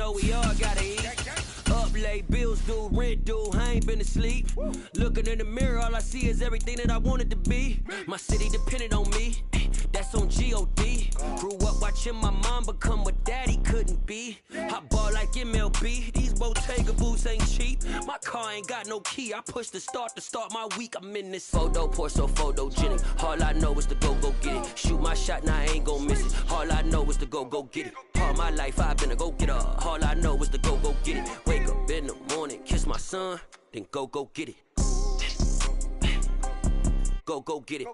know we all gotta eat. Up late, bills due, rent due, I ain't been asleep. Looking in the mirror, all I see is everything that I wanted to be. My city depended on me, that's on G.O.D. Grew up watching my mom become what daddy couldn't be. I ball like MLB, these Bottega boots ain't cheap. My car ain't got no key, I push the start to start my week. I'm in this photo, pour so photogenic. All I know is to go get it. Shoot my shot, now I ain't gon' miss it. All I know is to go get it. All my life I've been a go-getter. All I know is to go get it. Wake up in the morning, kiss my son, then go get it. Go get it.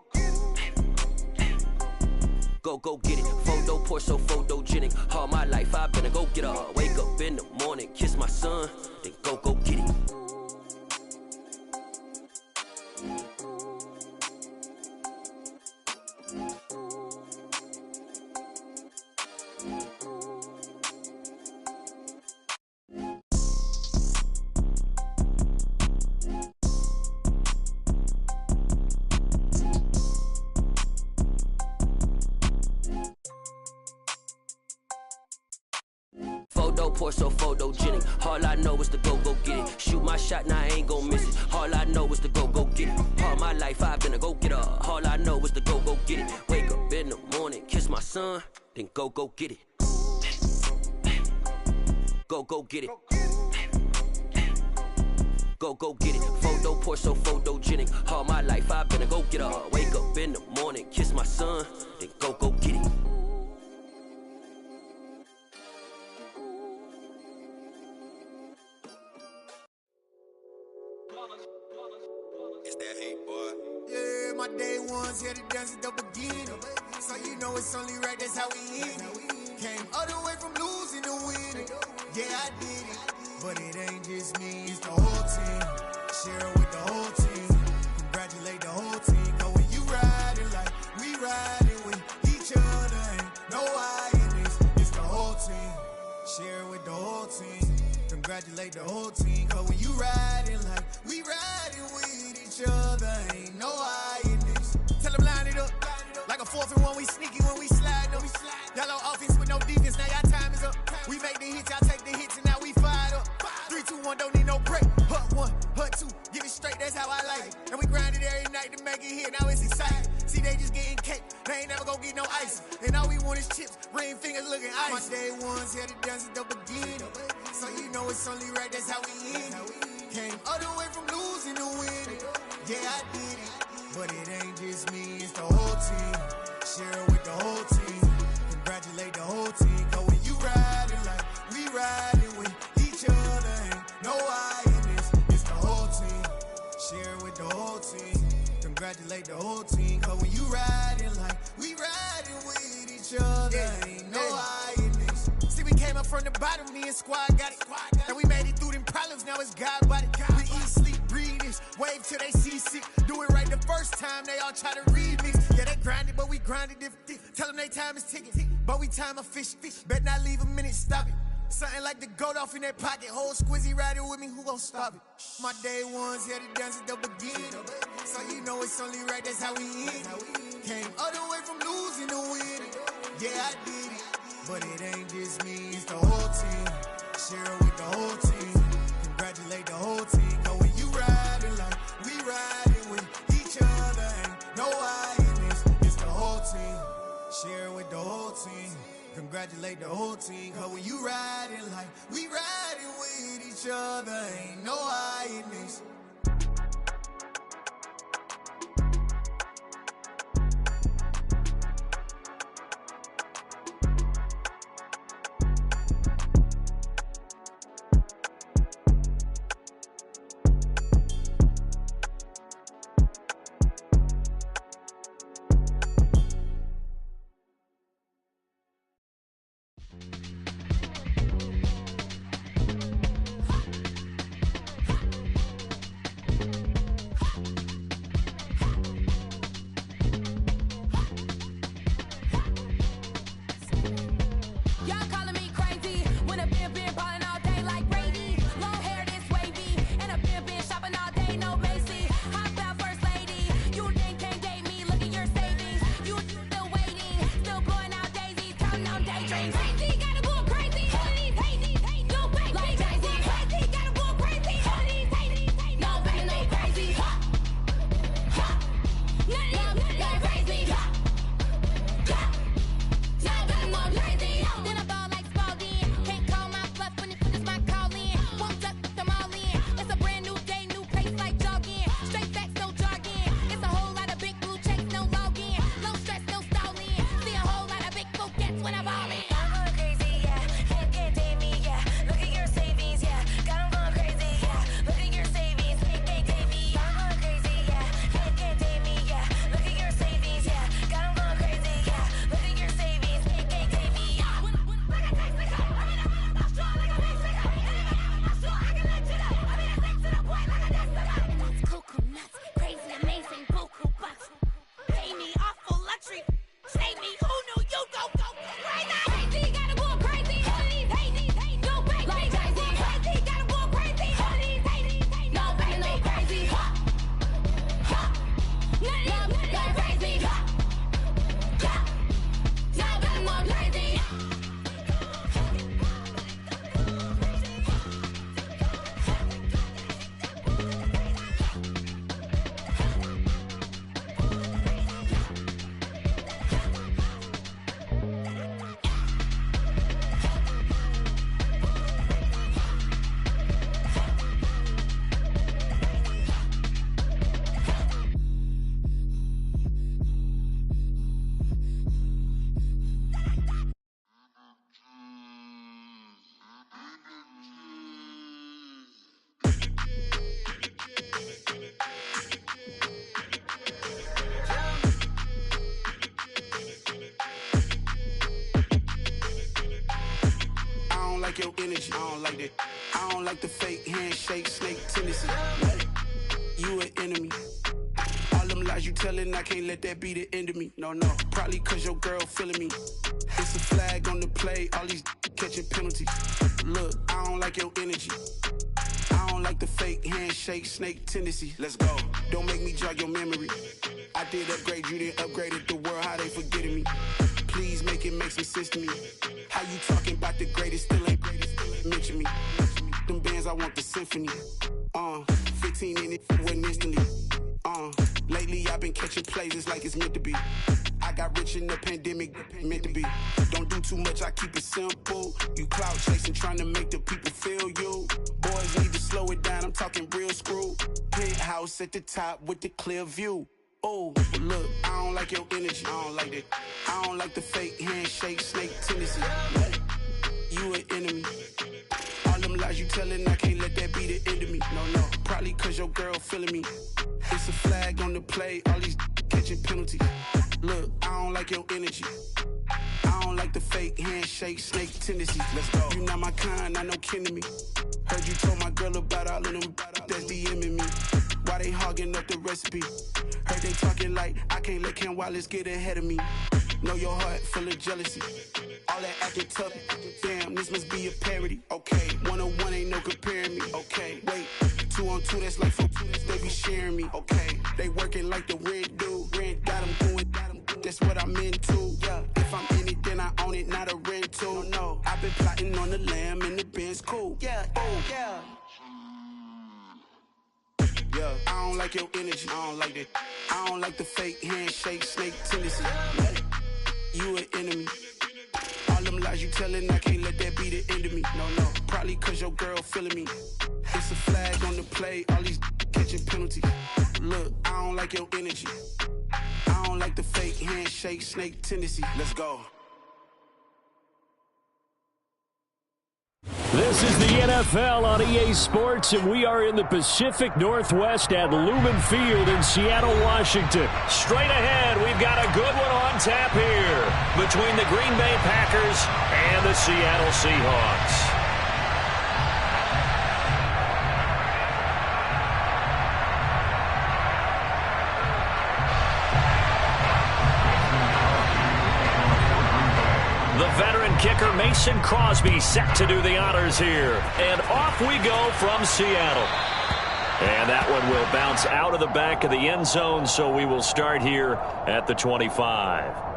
Go get it. Photo pour so photogenic. All my life I've been a go-getter. Wake up in the morning, kiss my son, then go get it. Pour so photogenic. All I know is to go get it. Shoot my shot, now I ain't gon' miss it. All I know is to go get it. All my life I've been a go-getter. All I know is to go get it. Wake up in the morning, kiss my son, then go get it. Go get it. Go get it. Photo pour so photogenic. All my life I've been a go-getter. Wake up in the morning, kiss my son, then go get it. It's that hate, boy. Yeah, my day ones here to dance at the beginning. So you know it's only right, that's how we end it. Came all the way from losing to winning. Yeah, I did it. But it ain't just me, it's the whole team. Share it with the whole team. Congratulate the whole team. Cause when you riding like we riding with each other, ain't no I in this. It's the whole team. Share it with the whole team. Congratulate the whole team. Cause when you riding like we riding with each other, ain't no I in this. Tell them line it up. Like a 4th and 1, we sneaky when we slide them. Yellow offense with no defense, now y'all time is up. We make the hits, y'all take the hits, and now we fired up. 3, 2, 1, don't need no break. Hut 1, hut 2, give it straight, that's how I like it. And we grind it every night to make it hit, now it's exciting. See, they just getting cake, they ain't never gonna get no ice. And all we want is chips, ring fingers looking ice. My day ones here to dance at the beginning. So you know it's only right, that's how we end it. Came all the way from losing to winning. Yeah, I did it. But it ain't just me, it's the whole team. Share it with the whole team. Congratulate the whole team. Cause when you riding like we riding with each other, ain't no I in this. It's the whole team. Share it with the whole team. Congratulate the whole team. Cause when you riding like we riding with each other, ain't no I in this. See, we came up from the bottom, me and squad got it. And we made it through them problems, now it's God body. We eat, sleep, breathe this, wave till they see sick. Do it right the first time, they all try to remix. Yeah, they grinded, but we grinded different. Tell them they time is ticking, but we time a fish. Bet not leave a minute, stop it. Something like the goat off in their pocket. Whole squizzy riding with me, who gon' stop it? My day ones here to dance at the beginning. So you know it's only right, that's how we end it. Came all the way from losing to winning. Yeah, I did it. But it ain't just me, it's the whole team. Share it with the whole team. Congratulate the whole team. Cause when you riding like we riding with each other, ain't no I in this. It's the whole team. Share it with the whole team. Congratulate the whole team. Cause when you riding like we riding with each other, ain't no I in this. like your energy. I don't like that. I don't like the fake handshake, snake tendency. You an enemy. All them lies you telling, I can't let that be the end of me. No, probably cause your girl feeling me. It's a flag on the play, all these catching penalties. Look, I don't like your energy. I don't like the fake handshake, snake tendency. Let's go. Don't make me jog your memory. I did upgrade, you didn't upgrade it. The world, how they forgetting me. Please make it make some sense to me. How you talking about the greatest, still ain't mention me. Them bands, I want the symphony. 15 in it, wasn't instantly. Lately I've been catching plays, it's like it's meant to be. I got rich in the pandemic, meant to be. Don't do too much, I keep it simple. You clout chasing, trying to make the people feel you. Boys need to slow it down, I'm talking real screw. Penthouse at the top with the clear view. Oh, look, I don't like your energy. I don't like that. I don't like the fake handshake, snake tendency. You an enemy. All them lies you telling, I can't let that be the end of me. No, probably cause your girl feeling me. It's a flag on the play, all these catching penalties. Look, I don't like your energy. I don't like the fake handshake, snake tendency. Let's go. You not my kind, I know kin to me. Heard you told my girl about all of them that's DMing me. Why they hogging up the recipe? Heard they talking like I can't let Ken Wallace get ahead of me. Know your heart full of jealousy. All that acting tough, damn, this must be a parody. Okay, 1-on-1 ain't no comparing me. Okay, wait, 2-on-2, that's like 4-2, they be sharing me. Okay, they working like the rent do. Rent got them going, that's what I'm into. Yeah, if I'm in it, then I own it, not a rental. No, I've been plotting on the lamb and the Benz cool. Yeah, oh, yeah. Yeah, I don't like your energy. I don't like that. I don't like the fake handshake, snake tendency. You an enemy. All them lies you telling, I can't let that be the end of me. No, probably cause your girl feeling me. It's a flag on the play, all these catching penalties. Look, I don't like your energy. I don't like the fake handshake, snake tendency. Let's go. This is the NFL on EA Sports, and we are in the Pacific Northwest at Lumen Field in Seattle, Washington. Straight ahead, we've got a good one on tap here between the Green Bay Packers and the Seattle Seahawks. The veteran kicker Mason Crosby set to do the honors here. And off we go from Seattle. And that one will bounce out of the back of the end zone, so we will start here at the 25.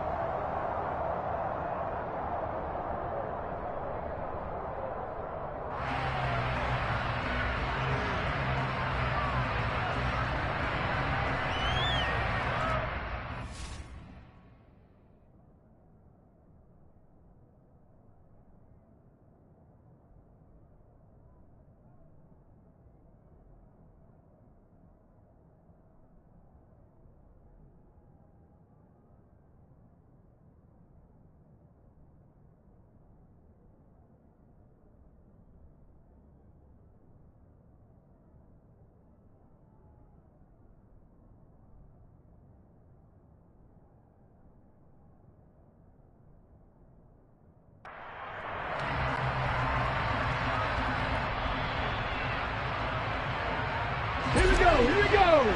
Here we go.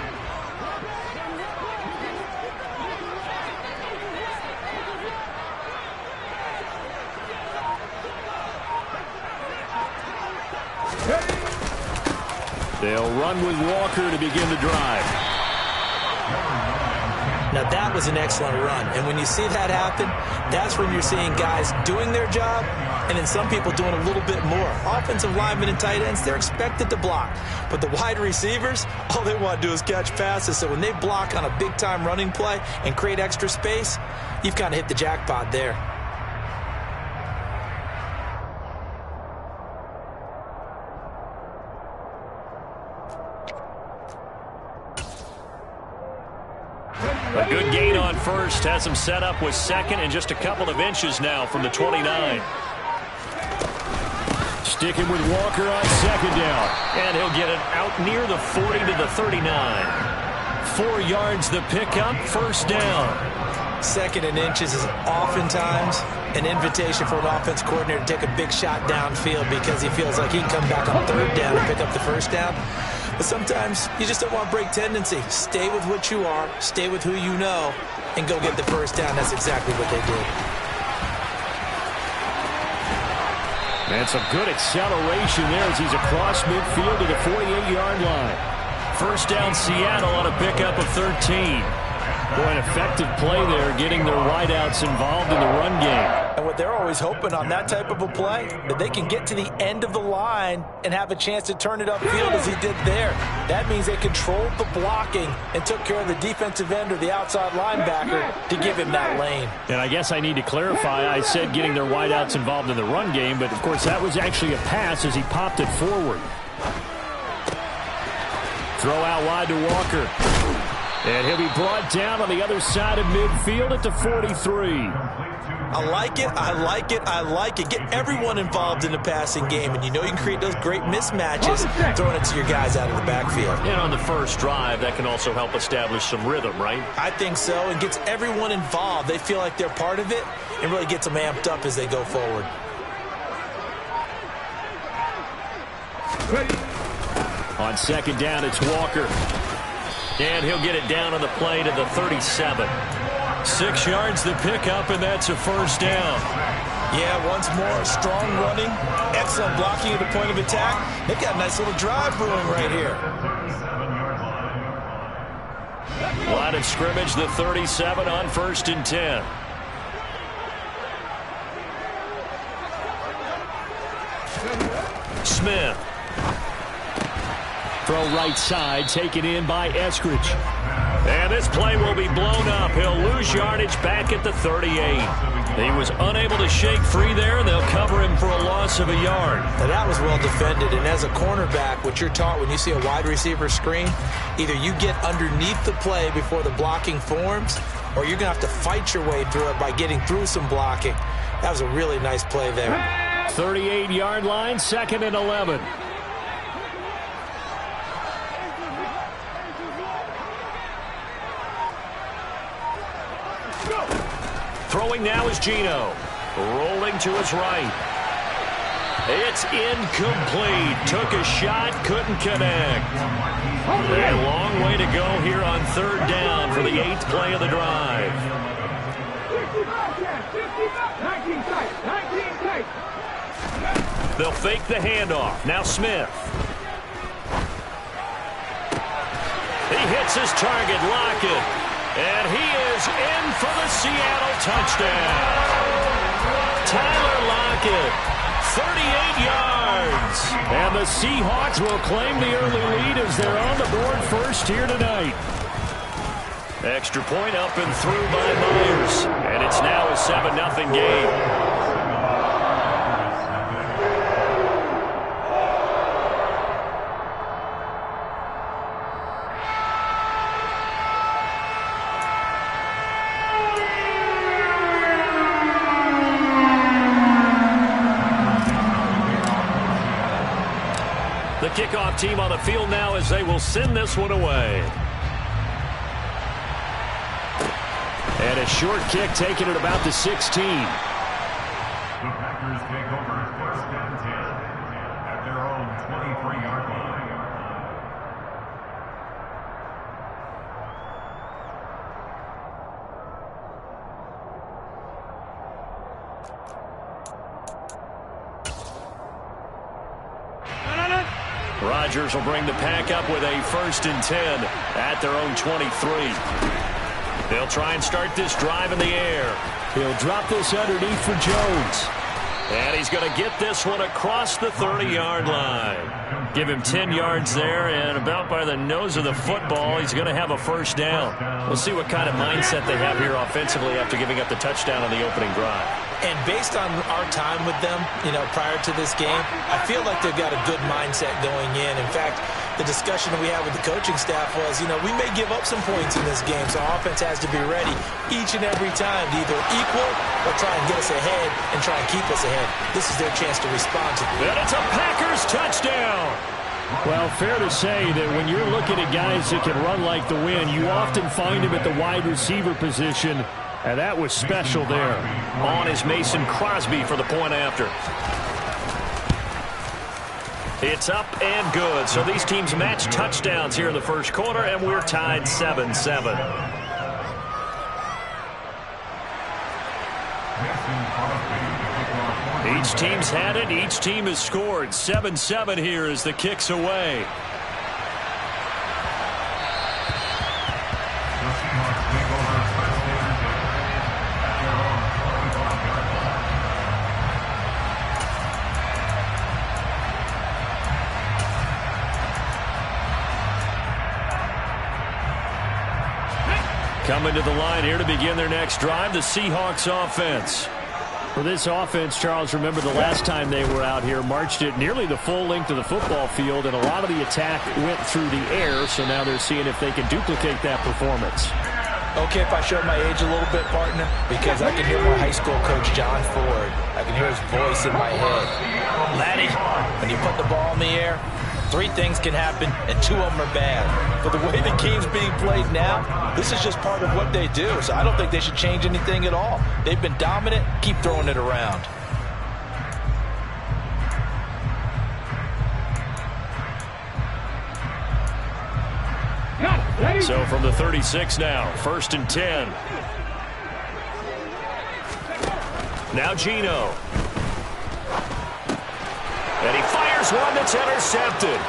They'll run with Walker to begin the drive. Now that was an excellent run, and when you see that happen, that's when you're seeing guys doing their job and then some people doing a little bit more. Offensive linemen and tight ends, they're expected to block, but the wide receivers, all they want to do is catch passes. So when they block on a big-time running play and create extra space, you've kind of hit the jackpot there. A good gain on first, has him set up with second and just a couple of inches now from the 29. Sticking with Walker on second down. And he'll get it out near the 40 to the 39. 4 yards the pickup, first down. Second and inches is oftentimes an invitation for an offense coordinator to take a big shot downfield because he feels like he can come back on third down and pick up the first down. But sometimes you just don't want to break tendency. Stay with what you are, stay with who you know, and go get the first down. That's exactly what they did. And some good acceleration there as he's across midfield to the 48-yard line. First down, Seattle on a pickup of 13. Boy, an effective play there, getting their wideouts involved in the run game. And what they're always hoping on that type of a play, that they can get to the end of the line and have a chance to turn it upfield as he did there. That means they controlled the blocking and took care of the defensive end or the outside linebacker to give him that lane. And I guess I need to clarify, I said getting their wideouts involved in the run game, but of course that was actually a pass as he popped it forward. Throw out wide to Walker. And he'll be brought down on the other side of midfield at the 43. I like it, I like it, I like it. Get everyone involved in the passing game, and you know you can create those great mismatches throwing it to your guys out of the backfield. And on the first drive, that can also help establish some rhythm, right? I think so, and gets everyone involved. They feel like they're part of it, and really gets them amped up as they go forward. On second down, it's Walker. And he'll get it down on the play to the 37. 6 yards to pick up, and that's a first down. Yeah, once more, strong running, excellent blocking at the point of attack. They've got a nice little drive brewing right here. Line of scrimmage, the 37 on 1st and 10. Smith. Throw right side, taken in by Eskridge. And this play will be blown up. He'll lose yardage back at the 38. He was unable to shake free there, and they'll cover him for a loss of a yard. Now that was well defended, and as a cornerback, what you're taught when you see a wide receiver screen, either you get underneath the play before the blocking forms, or you're going to have to fight your way through it by getting through some blocking. That was a really nice play there. 38-yard line, 2nd and 11. Throwing now is Geno. Rolling to his right. It's incomplete. Took a shot, couldn't connect. A long way to go here on 3rd down for the 8th play of the drive. They'll fake the handoff. Now Smith. He hits his target, Lockett. And he is in for the Seattle touchdown. Tyler Lockett, 38 yards. And the Seahawks will claim the early lead as they're on the board first here tonight. Extra point up and through by Myers. And it's now a 7-0 game. The kickoff team on the field now as they will send this one away. And a short kick taken at about the 16. The Packers take over 1st and 10 at their own 23-yard line. Rodgers will bring the pack up with a 1st and 10 at their own 23. They'll try and start this drive in the air. He'll drop this underneath for Jones. And he's going to get this one across the 30-yard line. Give him 10 yards there, and about by the nose of the football, he's going to have a first down. We'll see what kind of mindset they have here offensively after giving up the touchdown on the opening drive. And based on our time with them, prior to this game, I feel like they've got a good mindset going in. In fact, the discussion that we had with the coaching staff was, we may give up some points in this game, so our offense has to be ready each and every time to either equal or try and get us ahead and try and keep us ahead. This is their chance to respond to it. And it's a Packers touchdown. Well, fair to say that when you're looking at guys that can run like the wind, you often find them at the wide receiver position. And that was special there. On is Mason Crosby for the point after. It's up and good. So these teams match touchdowns here in the first quarter, and we're tied 7-7. Each team's had it. Each team has scored. 7-7 here as the kick's away. Coming to the line here to begin their next drive, the Seahawks offense. For this offense, Charles, remember the last time they were out here, marched it nearly the full length of the football field, and a lot of the attack went through the air, so now they're seeing if they can duplicate that performance. Okay, if I show my age a little bit, partner, because I can hear my high school coach, John Ford. I can hear his voice in my head. Laddie, when you put the ball in the air, 3 things can happen, and 2 of them are bad. But the way the game's being played now, this is just part of what they do. So I don't think they should change anything at all. They've been dominant. Keep throwing it around. So from the 36 now, 1st and 10. Now Geno. And he fires one that's intercepted.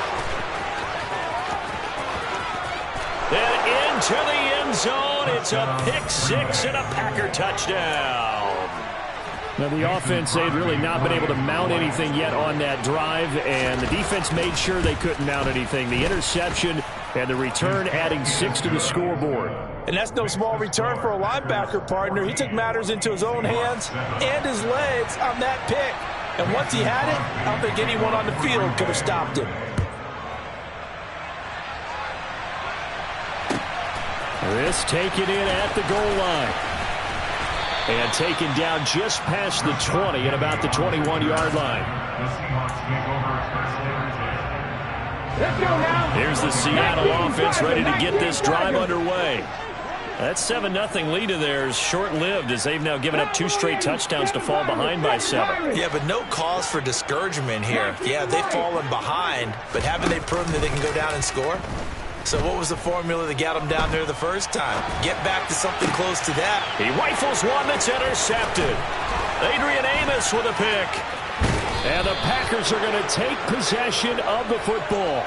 And into the end zone. It's a pick-6 and a Packer touchdown. Now the offense, they'd really not been able to mount anything yet on that drive, and the defense made sure they couldn't mount anything. The interception and the return adding 6 to the scoreboard. And that's no small return for a linebacker, partner. He took matters into his own hands and his legs on that pick. And once he had it, I don't think anyone on the field could have stopped him. This taken in at the goal line. And taken down just past the 20 at about the 21-yard line. Here's the Seattle offense ready to get this drive underway. That 7-0 lead of theirs short-lived as they've now given up 2 straight touchdowns to fall behind by 7. Yeah, but no cause for discouragement here. Yeah, they've fallen behind, but haven't they proven that they can go down and score? So what was the formula that got them down there the first time? Get back to something close to that. He rifles one that's intercepted. Adrian Amos with a pick. And the Packers are going to take possession of the football.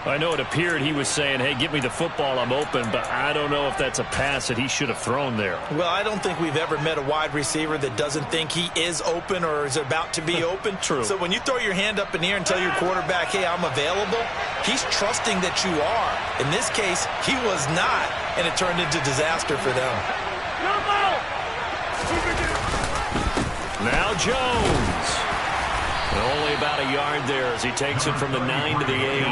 I know it appeared he was saying, hey, give me the football, I'm open, but I don't know if that's a pass that he should have thrown there. Well, I don't think we've ever met a wide receiver that doesn't think he is open or is about to be open. True. So when you throw your hand up in the air and tell your quarterback, hey, I'm available, he's trusting that you are. In this case, he was not, and it turned into disaster for them. Now Jones. Only about a yard there as he takes it from the 9 to the 8.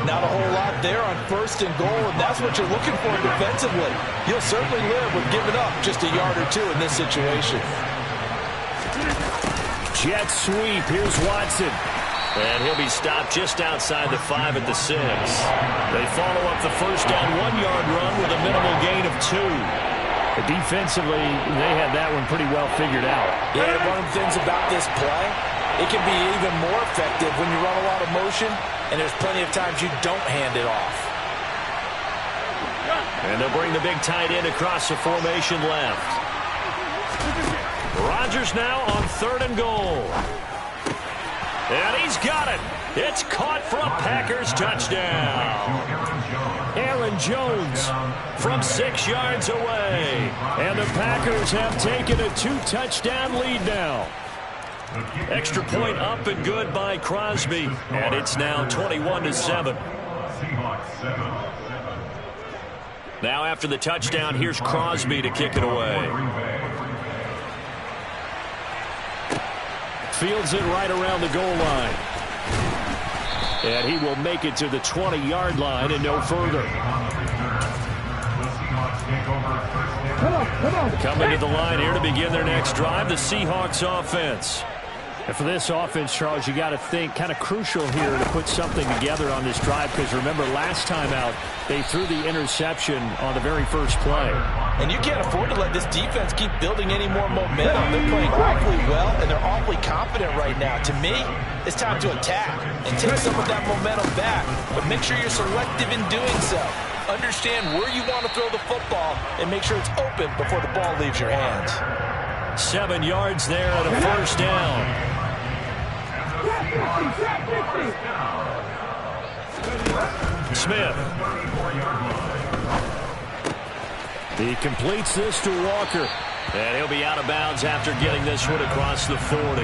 Not a whole lot there on 1st and goal, and that's what you're looking for defensively. You'll certainly live with giving up just a yard or 2 in this situation. Jet sweep. Here's Watson. And he'll be stopped just outside the 5 at the 6. They follow up the first down 1-yard run with a minimal gain of 2. But defensively, they had that one pretty well figured out. Yeah, one of the things about this play, it can be even more effective when you run a lot of motion, and there's plenty of times you don't hand it off. And they'll bring the big tight end across the formation left. Rodgers now on 3rd and goal. And he's got it. It's caught for a Packers touchdown. Aaron Jones from 6 yards away. And the Packers have taken a 2-touchdown lead now. Extra point up and good by Crosby. And it's now 21-7. Now after the touchdown, here's Crosby to kick it away. Fields it right around the goal line. And he will make it to the 20-yard line and no further. Coming to the line here to begin their next drive, the Seahawks offense. And for this offense, Charles, you got to think kind of crucial here to put something together on this drive, because remember last time out they threw the interception on the very first play. And you can't afford to let this defense keep building any more momentum. They're playing awfully well, and they're awfully confident right now. To me, it's time to attack and take some of that momentum back, but make sure you're selective in doing so. Understand where you want to throw the football and make sure it's open before the ball leaves your hands. 7 yards there at a first down. Smith. He completes this to Walker. And he'll be out of bounds after getting this one across the 40.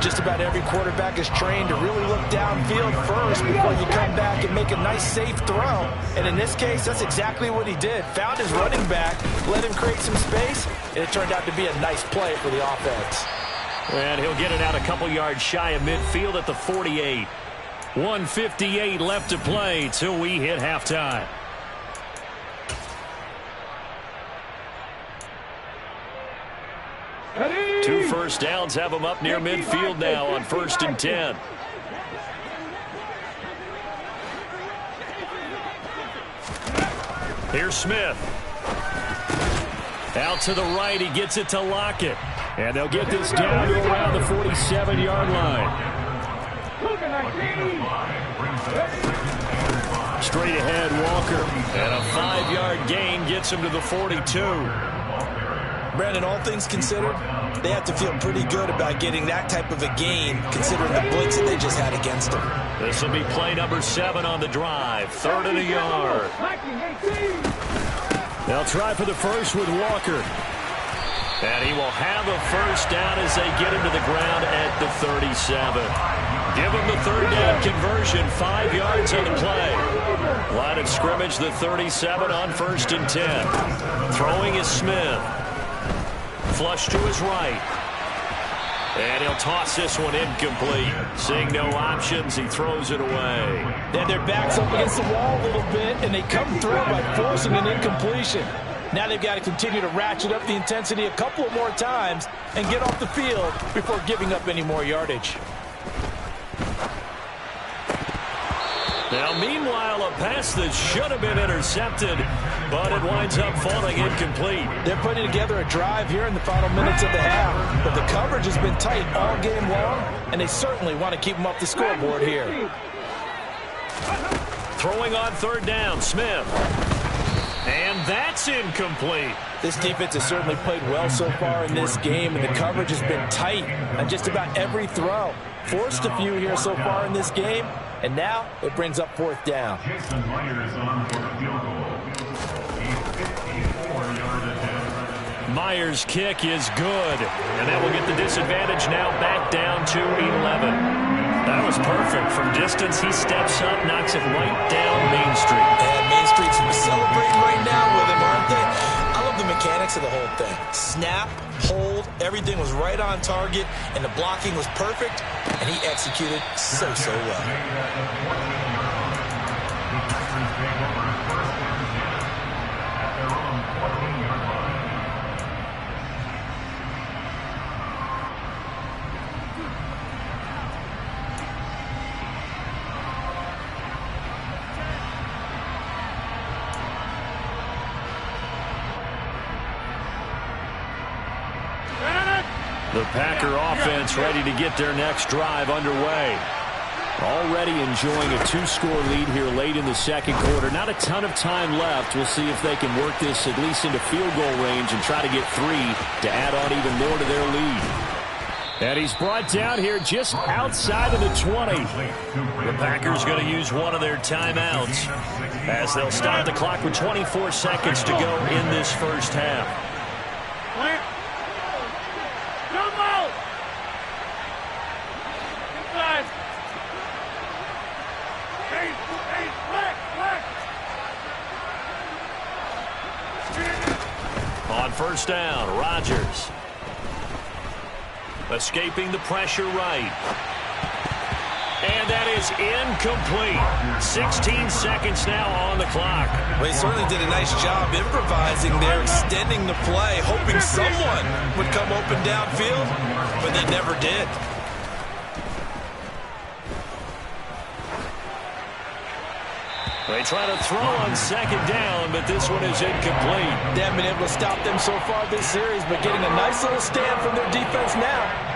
Just about every quarterback is trained to really look downfield first before you come back and make a nice, safe throw. And in this case, that's exactly what he did. Found his running back, let him create some space, and it turned out to be a nice play for the offense. And he'll get it out a couple yards shy of midfield at the 48. 1:58 left to play till we hit halftime. Two first downs have them up near midfield now on 1st and 10. Here's Smith. Out to the right, he gets it to Lockett. And they'll get this down to around the 47-yard line. Straight ahead, Walker. And a 5-yard gain gets him to the 42. Brandon, all things considered, they have to feel pretty good about getting that type of a gain, considering the blitz that they just had against them. This will be play number 7 on the drive. 3rd and a yard. They'll try for the first with Walker. And he will have a first down as they get him to the ground at the 37. Give him the 3rd down conversion. 5 yards on the play. Line of scrimmage, the 37 on 1st and 10. Throwing is Smith. Flush to his right. And he'll toss this one incomplete. Seeing no options, he throws it away. Then their backs up against the wall a little bit, and they come through by forcing an incompletion. Now they've got to continue to ratchet up the intensity a couple more times and get off the field before giving up any more yardage. Now, meanwhile, a pass that should have been intercepted, but it winds up falling incomplete. They're putting together a drive here in the final minutes of the half, but the coverage has been tight all game long, and they certainly want to keep them off the scoreboard here. Throwing on 3rd down, Smith. And that's incomplete. This defense has certainly played well so far in this game, and the coverage has been tight on just about every throw. Forced a few here so far in this game, and now it brings up 4th down. Jason Myers on for a field goal. He's 54-yard attempt. Myers' kick is good, and that will get the disadvantage now back down to 11. That was perfect. From distance, he steps up, knocks it right down Main Street. And Main Street's celebrating right now with him, aren't they? I love the mechanics of the whole thing. Snap, hold, everything was right on target, and the blocking was perfect, and he executed so well. The Packer offense ready to get their next drive underway. Already enjoying a 2-score lead here late in the 2nd quarter. Not a ton of time left. We'll see if they can work this at least into field goal range and try to get 3 to add on even more to their lead. And he's brought down here just outside of the 20. The Packers going to use one of their timeouts as they'll stop the clock with 24 seconds to go in this first half. On 1st down, Rodgers. Escaping the pressure right. And that is incomplete. 16 seconds now on the clock. Well, he certainly did a nice job improvising there, extending the play, hoping someone would come open downfield, but they never did. They try to throw on second down, but this one is incomplete. They haven't been able to stop them so far this series, but getting a nice little stand from their defense now.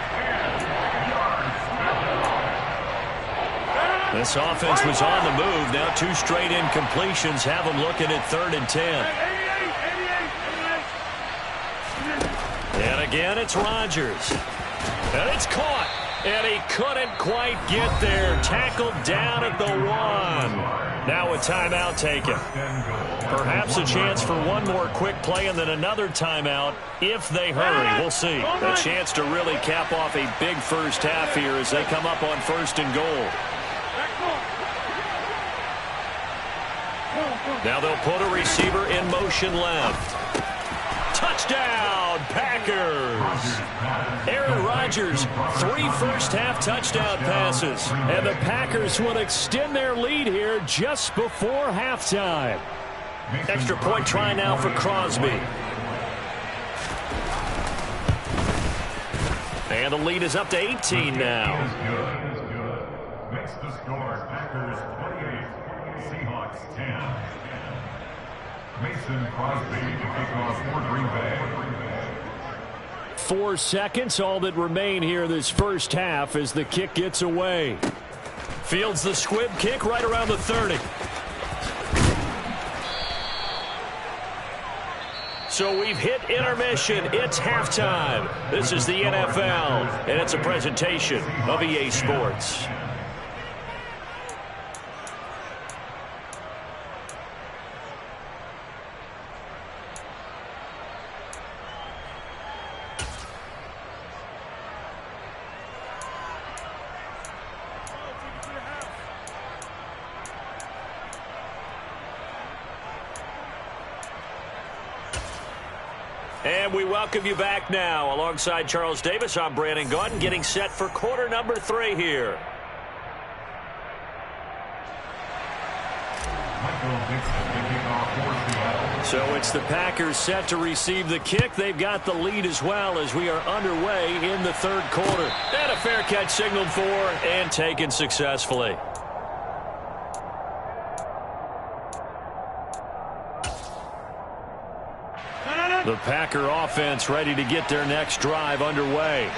This offense was on the move. Now 2 straight incompletions have them looking at 3rd and 10. And again, it's Rodgers. And it's caught. And he couldn't quite get there. Tackled down at the 1. Now a timeout taken. Perhaps a chance for one more quick play and then another timeout if they hurry. We'll see. A chance to really cap off a big first half here as they come up on 1st and goal. Now they'll put a receiver in motion left. Touchdown, Packers! Aaron Rodgers, 3 first-half touchdown passes. And the Packers will extend their lead here just before halftime. Extra point try now for Crosby. And the lead is up to 18 now. Makes the score Packers 28, Seahawks 10. Mason Crosby to kick off for Green Bay. 4 seconds, all that remain here this first half as the kick gets away. Fields the squib kick right around the 30. So we've hit intermission. It's halftime. This is the NFL, and it's a presentation of EA Sports. And we welcome you back now. Alongside Charles Davis, I'm Brandon Gaudin, getting set for quarter number 3 here. So it's the Packers set to receive the kick. They've got the lead as well as we are underway in the 3rd quarter. And a fair catch signaled for and taken successfully. The Packer offense ready to get their next drive underway.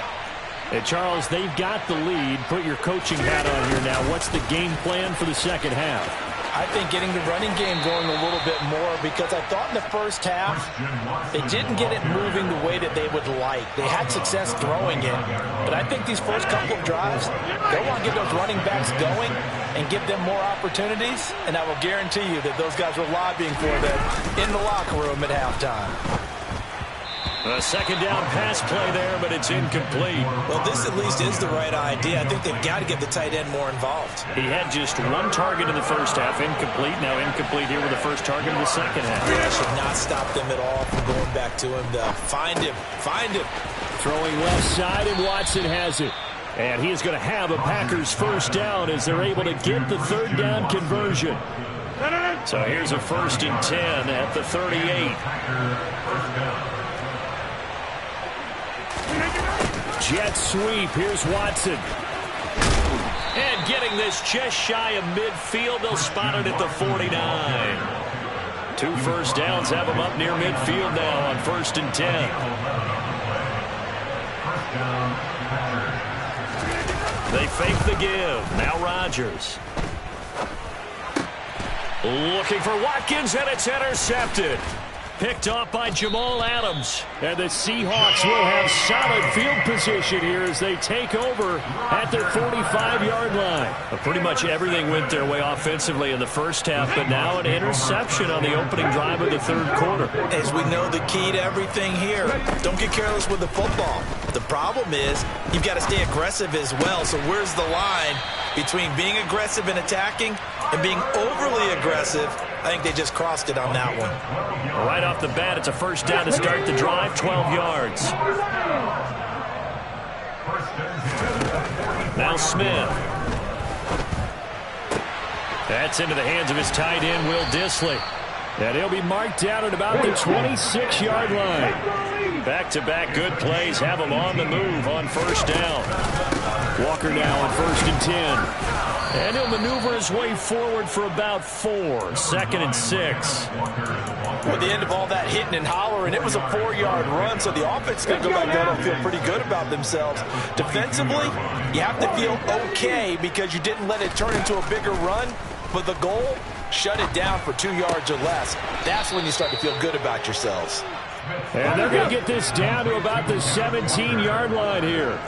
And Charles, they've got the lead. Put your coaching hat on here now. What's the game plan for the second half? I think getting the running game going a little bit more because I thought in the first half they didn't get it moving the way that they would like. They had success throwing it, but I think these first couple of drives, they want to get those running backs going and give them more opportunities, and I will guarantee you that those guys were lobbying for them in the locker room at halftime. A second down pass play there, but it's incomplete. Well, this at least is the right idea. I think they've got to get the tight end more involved. He had just 1 target in the first half, incomplete. Now incomplete here with the first target in the second half. Yeah, should not stop them at all from going back to him. Find him. Throwing left side, and Watson has it. And he is going to have a Packers first down as they're able to get the 3rd down conversion. So here's a 1st and 10 at the 38. Jet sweep. Here's Watson. And getting this just shy of midfield. They'll spot it at the 49. 2 first downs have them up near midfield now on 1st and 10. They fake the give. Now Rodgers. Looking for Watkins, and it's intercepted. Picked off by Jamal Adams. And the Seahawks will have solid field position here as they take over at their 45-yard line. But pretty much everything went their way offensively in the first half, but now an interception on the opening drive of the 3rd quarter. As we know, the key to everything here, don't get careless with the football. The problem is you've got to stay aggressive as well. So where's the line between being aggressive and attacking and being overly aggressive? I think they just crossed it on that one. Right off the bat, it's a first down to start the drive, 12 yards. Now Smith. That's into the hands of his tight end, Will Dissly. And he'll be marked down at about the 26-yard line. Back-to-back good plays have him on the move on first down. Walker now on 1st and 10. And he'll maneuver his way forward for about 4. 2nd and 6. Well, at the end of all that hitting and hollering, it was a 4-yard run, so the offense is going to go back there and feel pretty good about themselves. Defensively, you have to feel okay because you didn't let it turn into a bigger run, but the goal, shut it down for 2 yards or less. That's when you start to feel good about yourselves. And they're going to get this down to about the 17-yard line here.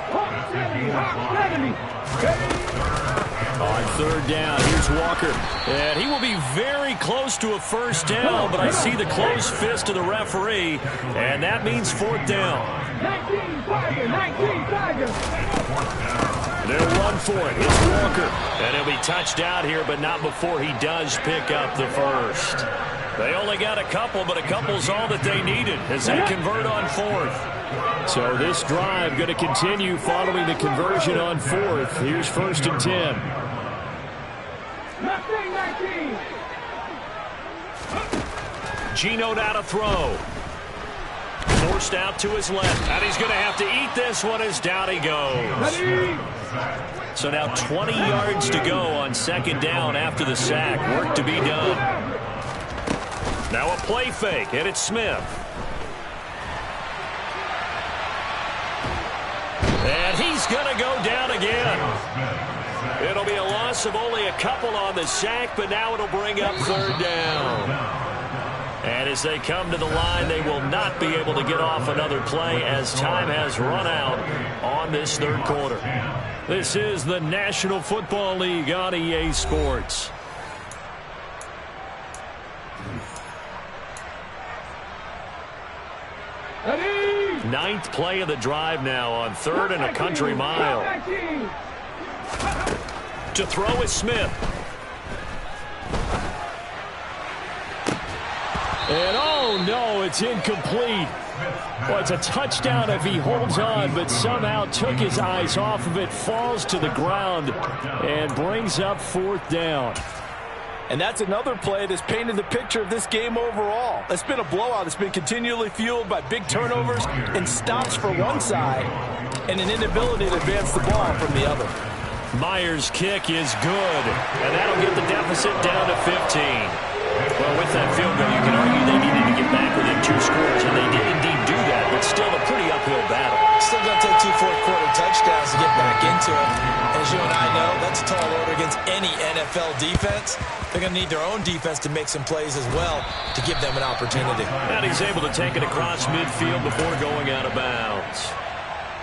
On 3rd down, here's Walker. And he will be very close to a first down, but I see the closed fist of the referee, and that means 4th down. They'll run for it. It's Walker. And he'll be touched out here, but not before he does pick up the first. They only got a couple, but a couple's all that they needed as they convert on 4th. So this drive going to continue following the conversion on 4th. Here's 1st and 10. Gino now to throw. Forced out to his left. And he's going to have to eat this one as down he goes. So now 20 yards to go on 2nd down after the sack. Work to be done. Now a play fake, and it's Smith. And he's going to go down again. It'll be a loss of only a couple on the sack, but now it'll bring up 3rd down. And as they come to the line, they will not be able to get off another play as time has run out on this 3rd quarter. This is the National Football League on EA Sports. Ninth play of the drive now on 3rd and a country mile. To throw is Smith. And oh no, it's incomplete. Well, it's a touchdown if he holds on, but somehow took his eyes off of it, falls to the ground, and brings up 4th down. And that's another play that's painted the picture of this game overall. It's been a blowout. It's been continually fueled by big turnovers and stops for one side and an inability to advance the ball from the other. Myers' kick is good, and that'll get the deficit down to 15. Well, with that field goal, you can argue they needed to get back within 2 scores, and they did indeed do that, but still a pretty uphill battle. Still going to take 2 fourth-quarter touchdowns to get back into it. As you and I know, that's a tall order against any NFL defense. They're going to need their own defense to make some plays as well to give them an opportunity. And he's able to take it across midfield before going out of bounds.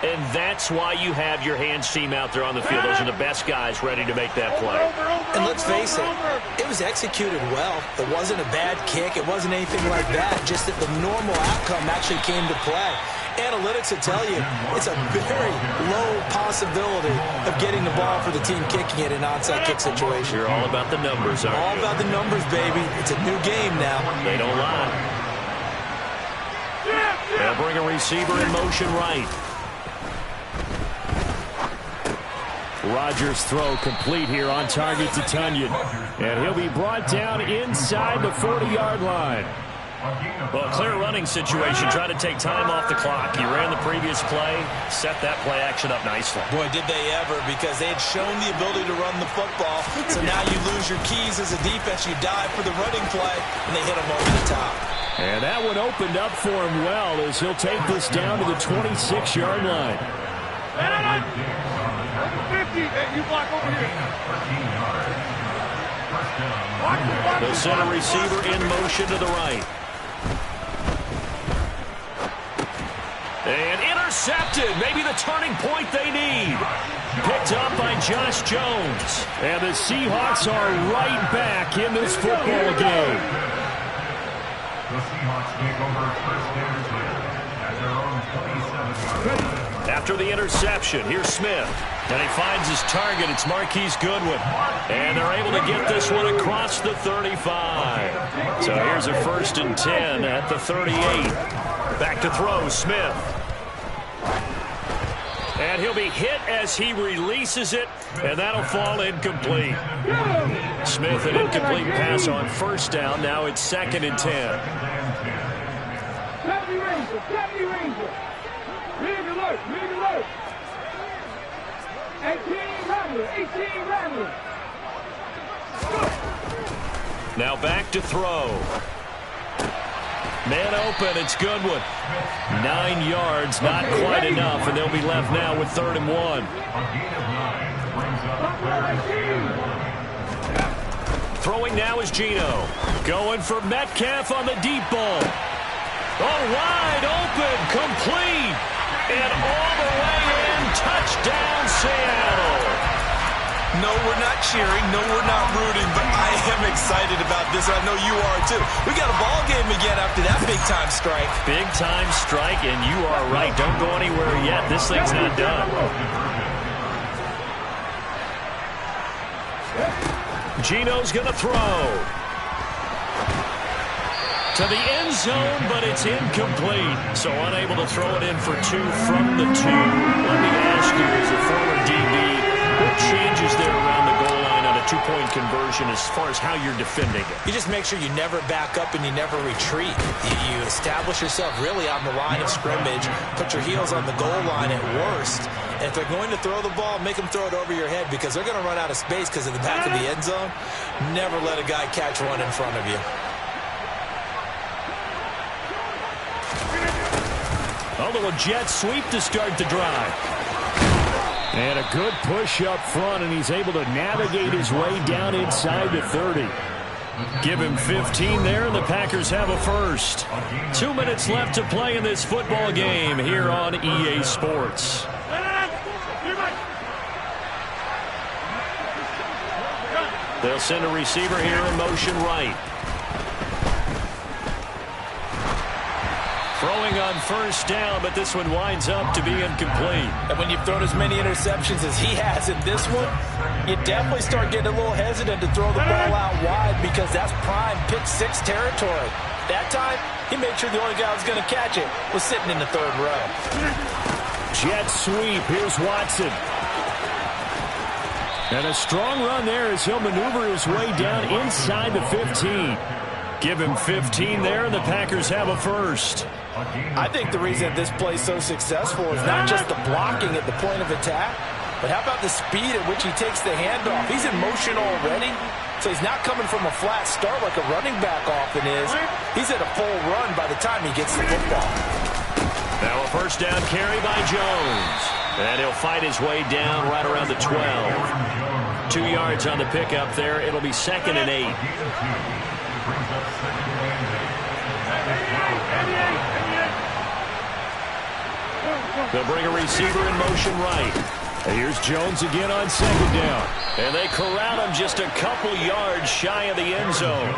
And that's why you have your hands team out there on the field. Those are the best guys ready to make that play. And let's face it was executed well. It wasn't a bad kick. It wasn't anything like that. Just that the normal outcome actually came to play. Analytics will tell you it's a very low possibility of getting the ball for the team kicking it in an onside kick situation. You're all about the numbers, aren't you? All about the numbers, baby. It's a new game now. They don't lie. They'll bring a receiver in motion right. Rodgers' throw complete here on target to Tunyon. And he'll be brought down inside the 40-yard line. Well, clear running situation, trying to take time off the clock. He ran the previous play, set that play action up nicely. Boy, did they ever, because they had shown the ability to run the football. So now you lose your keys as a defense. You dive for the running play, and they hit him over the top. And that one opened up for him well as he'll take this down to the 26-yard line. 50, you block over here. They'll send a receiver in motion to the right. And intercepted. Maybe the turning point they need. Picked up by Josh Jones. And the Seahawks are right back in this football game. The Seahawks take over 1st and 10 at their own 27-yard. After the interception, here's Smith. And he finds his target. It's Marquise Goodwin. And they're able to get this one across the 35. So here's a 1st and 10 at the 38. Back to throw, Smith. And he'll be hit as he releases it, and that'll fall incomplete. Smith, an incomplete pass on first down. Now it's 2nd and 10. Deputy Ranger. Rig alert. 18 Rattler. Now back to throw. Man open, it's Goodwin. 9 yards, not quite enough, and they'll be left now with 3rd and 1. Throwing now is Geno. Going for Metcalf on the deep ball. Oh, wide open, complete, and all the way in, touchdown Seattle. No, we're not cheering. No, we're not rooting, but I am excited about this. I know you are, too. We got a ball game again after that big-time strike. Big-time strike, and you are right. Don't go anywhere yet. This thing's not done. Geno's going to throw. To the end zone, but it's incomplete. So unable to throw it in for 2 from the 2. Let me ask you, as a former DB, what changes there around the goal line on a 2-point conversion as far as how you're defending it? You just make sure you never back up and you never retreat. You establish yourself really on the line of scrimmage, put your heels on the goal line at worst. And if they're going to throw the ball, make them throw it over your head because they're going to run out of space because in the back of the end zone, never let a guy catch one in front of you. A little jet sweep to start the drive. And a good push up front, and he's able to navigate his way down inside the 30. Give him 15 there, and the Packers have a first. 2 minutes left to play in this football game here on EA Sports. They'll send a receiver here in motion right. Throwing on first down, but this one winds up to be incomplete. And when you've thrown as many interceptions as he has in this one, you definitely start getting a little hesitant to throw the ball out wide because that's prime pick 6 territory. That time, he made sure the only guy who was going to catch it was sitting in the 3rd row. Jet sweep. Here's Watson. And a strong run there as he'll maneuver his way down inside the 15. Give him 15 there, and the Packers have a first. I think the reason this play is so successful is not just the blocking at the point of attack, but how about the speed at which he takes the handoff? He's in motion already, so he's not coming from a flat start like a running back often is. He's at a full run by the time he gets the football. Now a first down carry by Jones. And he'll fight his way down right around the 12. 2 yards on the pickup there. It'll be 2nd and 8. They'll bring a receiver in motion right. And here's Jones again on 2nd down. And they corral him just a couple yards shy of the end zone.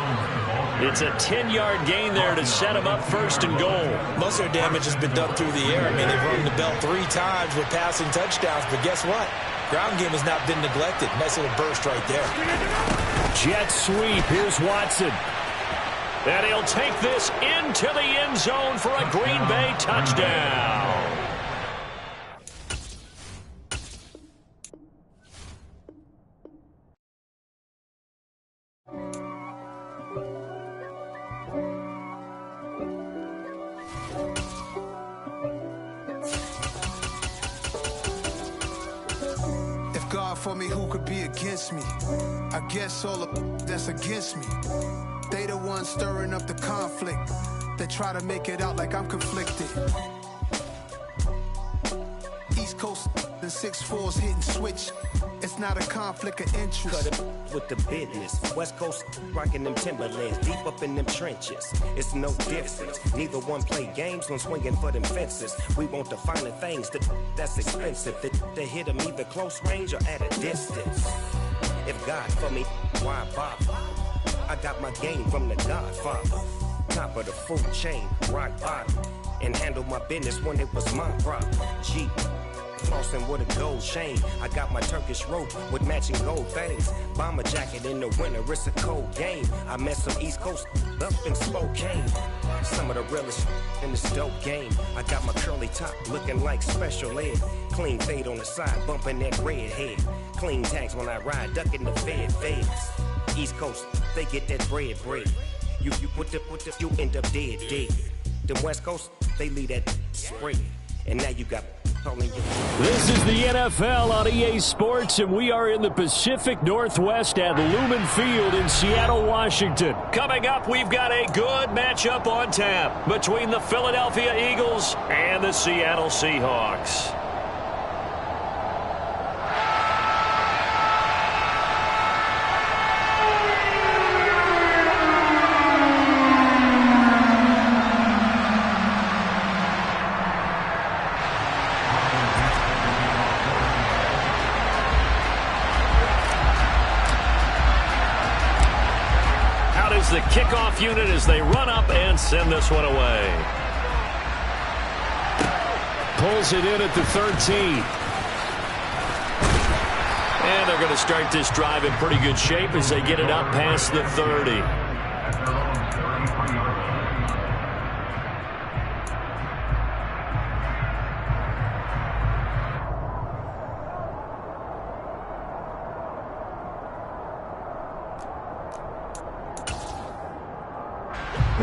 It's a 10-yard gain there to set him up 1st and goal. Most of their damage has been done through the air. I mean, they've rung the bell 3 times with passing touchdowns. But guess what? Ground game has not been neglected. Nice little burst right there. Jet sweep. Here's Watson. And he'll take this into the end zone for a Green Bay touchdown. If God for me, who could be against me? I guess all the that's against me. They the ones stirring up the conflict. They try to make it out like I'm conflicted. East Coast and 6'4's hitting switch. It's not a conflict of interest. Cut it with the business. West Coast rocking them Timberlands, deep up in them trenches. It's no difference. Neither one play games when swinging for them fences. We want the finer things that's expensive. That hit them either close range or at a distance. If God for me, why bother? I got my game from the Godfather. Top of the food chain, rock bottom. And handle my business when it was my problem. Jeep. Flossing with a gold chain. I got my Turkish rope with matching gold things. Bomber jacket in the winter, it's a cold game. I met some East Coast up in Spokane. Some of the realest in this dope game. I got my curly top looking like special ed. Clean fade on the side, bumping that red head. Clean tags when I ride, ducking the feds. East Coast, they get that bread. You end up dead. The West Coast, they leave that spray. And now you got calling you. This is the NFL on EA Sports, and we are in the Pacific Northwest at Lumen Field in Seattle, Washington. Coming up, we've got a good matchup on tap between the Philadelphia Eagles and the Seattle Seahawks. The kickoff unit as they run up and send this one away. Pulls it in at the 13. And they're going to start this drive in pretty good shape as they get it up past the 30.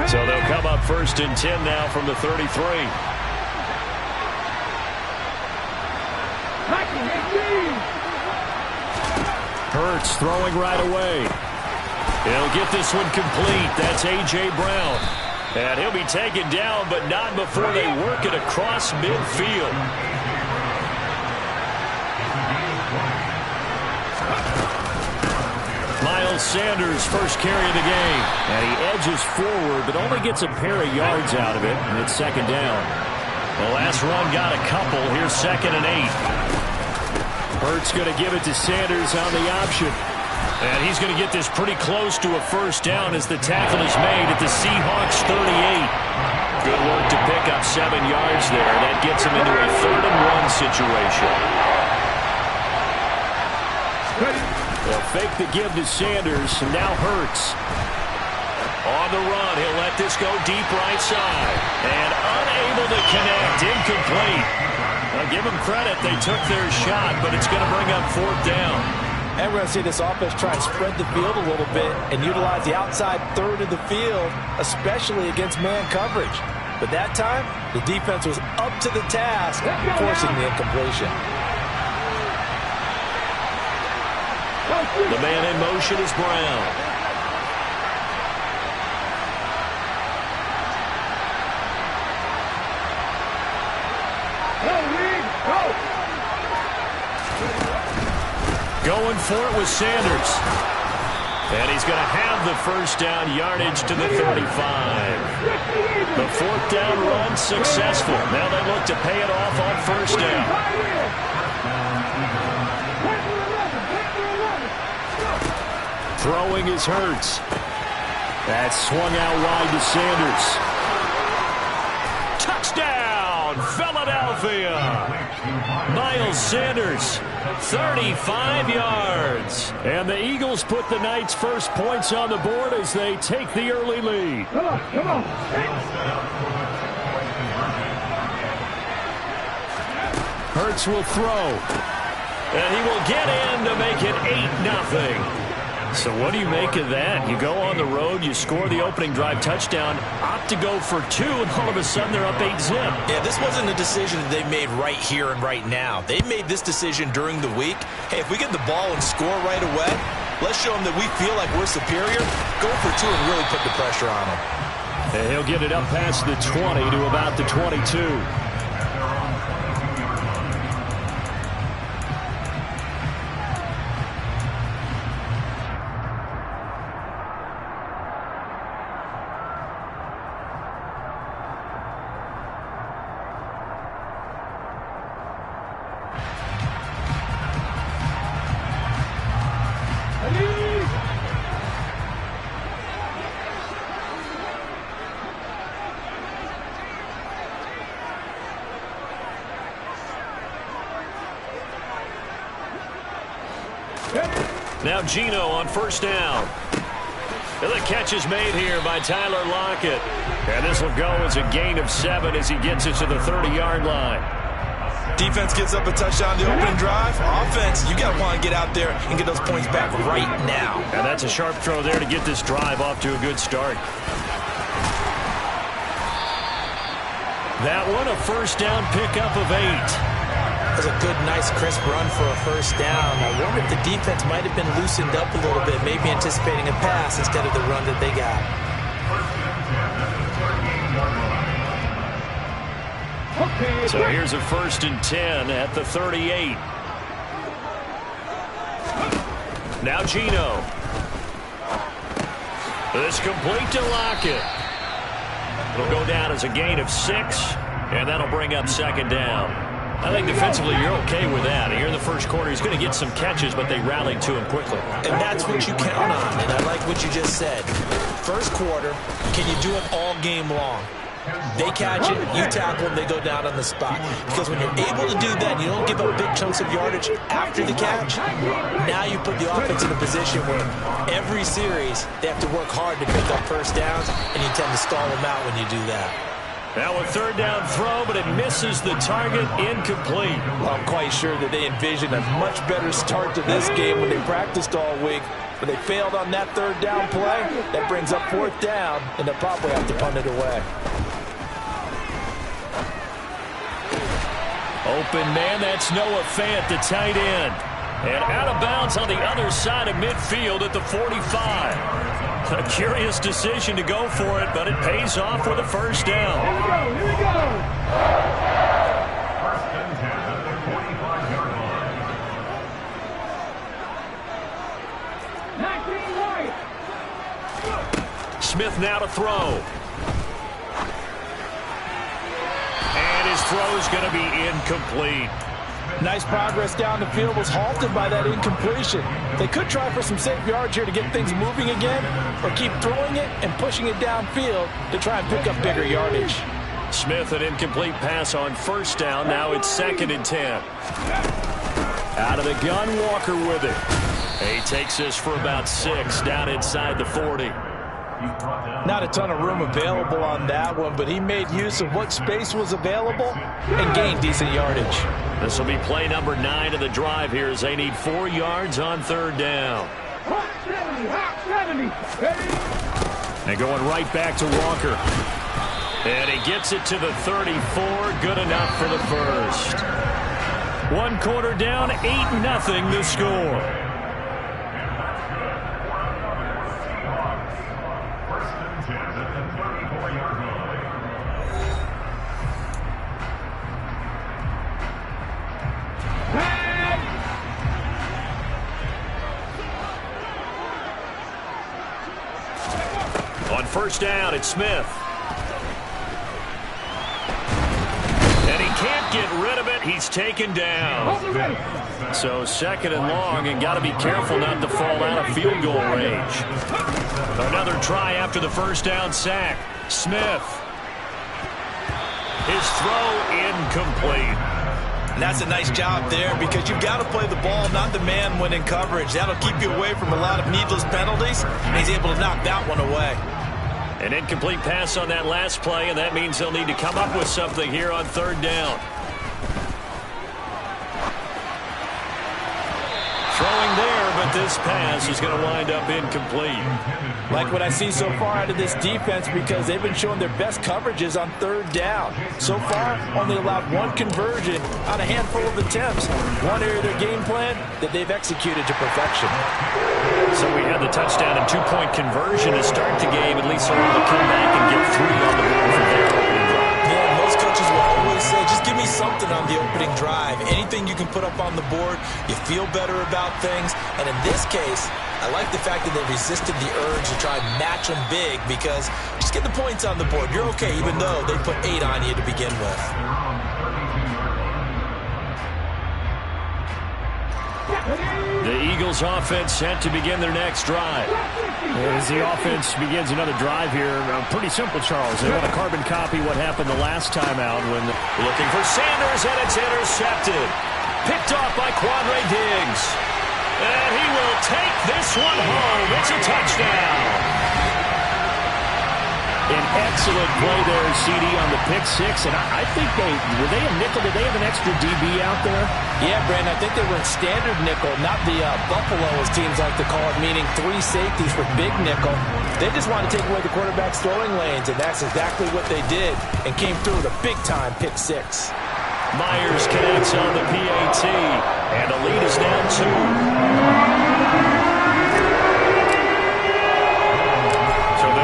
So they'll come up 1st and 10 now from the 33. Hurts throwing right away. He'll get this one complete. That's A.J. Brown. And he'll be taken down, but not before they work it across midfield. Miles Sanders first carry of the game. And he edges forward, but only gets a pair of yards out of it. And it's 2nd down. The last run got a couple. Here's 2nd and 8. Hurts going to give it to Sanders on the option. And he's going to get this pretty close to a 1st down as the tackle is made at the Seahawks 38. Good work to pick up 7 yards there. That gets him into a 3rd and 1 situation. They'll fake the give to Sanders, and now Hurts. On the run, he'll let this go deep right side. And unable to connect, incomplete. I'll give them credit, they took their shot, but it's going to bring up 4th down. And we're going to see this offense try and spread the field a little bit and utilize the outside 3rd of the field, especially against man coverage. But that time, the defense was up to the task, forcing the incompletion. The man in motion is Brown. Going for it with Sanders. And he's going to have the 1st down yardage to the 35. The 4th down run successful. Now they look to pay it off on 1st down. Throwing is Hurts. That's swung out wide to Sanders. Touchdown, Philadelphia! Miles Sanders, 35 yards. And the Eagles put the Knights' first points on the board as they take the early lead. Come on. Hurts will throw. And he will get in to make it 8-0. So what do you make of that? You go on the road, you score the opening drive touchdown, opt to go for 2, and all of a sudden they're up 8-0. Yeah, this wasn't a decision that they made right here and right now. They made this decision during the week. Hey, if we get the ball and score right away, let's show them that we feel like we're superior. Go for 2 and really put the pressure on them. And he'll get it up past the 20 to about the 22. Now Gino on 1st down. And the catch is made here by Tyler Lockett. And this will go as a gain of 7 as he gets it to the 30-yard line. Defense gives up a touchdown the opening drive. Offense, you got to want to get out there and get those points back right now. And that's a sharp throw there to get this drive off to a good start. That one, a first down pickup of 8. That was a good, nice, crisp run for a first down. I wonder if the defense might have been loosened up a little bit, maybe anticipating a pass instead of the run that they got. So here's a 1st and 10 at the 38. Now Gino. This complete to Lockett. It'll go down as a gain of 6, and that'll bring up 2nd down. I think defensively you're okay with that. Here in the first quarter, he's going to get some catches, but they rallied to him quickly. And that's what you count on, and I like what you just said. First quarter, can you do it all game long? They catch it, you tackle them, they go down on the spot. Because when you're able to do that, you don't give up big chunks of yardage after the catch. Now you put the offense in a position where every series they have to work hard to pick up first downs, and you tend to stall them out when you do that. Now a 3rd down throw, but it misses the target, incomplete. Well, I'm quite sure that they envisioned a much better start to this game when they practiced all week. But they failed on that 3rd down play. That brings up 4th down, and they'll probably have to punt it away. Open man, that's Noah Fant, the tight end. And out of bounds on the other side of midfield at the 45. A curious decision to go for it, but it pays off with a first down. Here we go, here we go. 1st and 10 at the 45-yard line. 19 right. Smith now to throw. And his throw is going to be incomplete. Nice progress down the field, was halted by that incompletion. They could try for some safe yards here to get things moving again, or keep throwing it and pushing it downfield to try and pick up bigger yardage. Smith, an incomplete pass on 1st down. Now it's 2nd and 10. Out of the gun, Walker with it. He takes this for about 6 down inside the 40. Not a ton of room available on that one, but he made use of what space was available and gained decent yardage. This will be play number 9 of the drive here as they need 4 yards on 3rd down. Hot 70. And going right back to Walker. And he gets it to the 34. Good enough for the first. 1 quarter down, 8-0 the score. On 1st down, it's Smith. And he can't get rid of it. He's taken down. So 2nd and long, and got to be careful not to fall out of field goal range. Another try after the 1st down sack. Smith. His throw incomplete. And that's a nice job there because you've got to play the ball, not the man when in coverage. That'll keep you away from a lot of needless penalties, and he's able to knock that one away. An incomplete pass on that last play, and that means they'll need to come up with something here on 3rd down. Throwing there, but this pass is going to wind up incomplete. Like what I see so far out of this defense because they've been showing their best coverages on 3rd down. So far, only allowed 1 conversion on a handful of attempts. One area of their game plan that they've executed to perfection. So we had the touchdown and 2-point conversion to start the game. At least they're able to come back and get 3 on the board from there. Yeah, most coaches will always say, just give me something on the opening drive. Anything you can put up on the board, you feel better about things. And in this case, I like the fact that they resisted the urge to try and match them big because just get the points on the board. You're okay, even though they put 8 on you to begin with. The Eagles offense set to begin their next drive. As the offense begins another drive here, pretty simple, Charles. They want to carbon copy what happened the last time out when looking for Sanders, and it's intercepted. Picked off by Quandre Diggs. And he will take this one home. It's a touchdown. An excellent play there, CD, on the pick six. And I think were they a nickel? Did they have an extra DB out there? Yeah, Brandon, I think they were in standard nickel, not the Buffalo, as teams like to call it, meaning 3 safeties for big nickel. They just wanted to take away the quarterback's throwing lanes, and that's exactly what they did, and came through with a big-time pick six. Myers connects on the PAT, and the lead is now 2.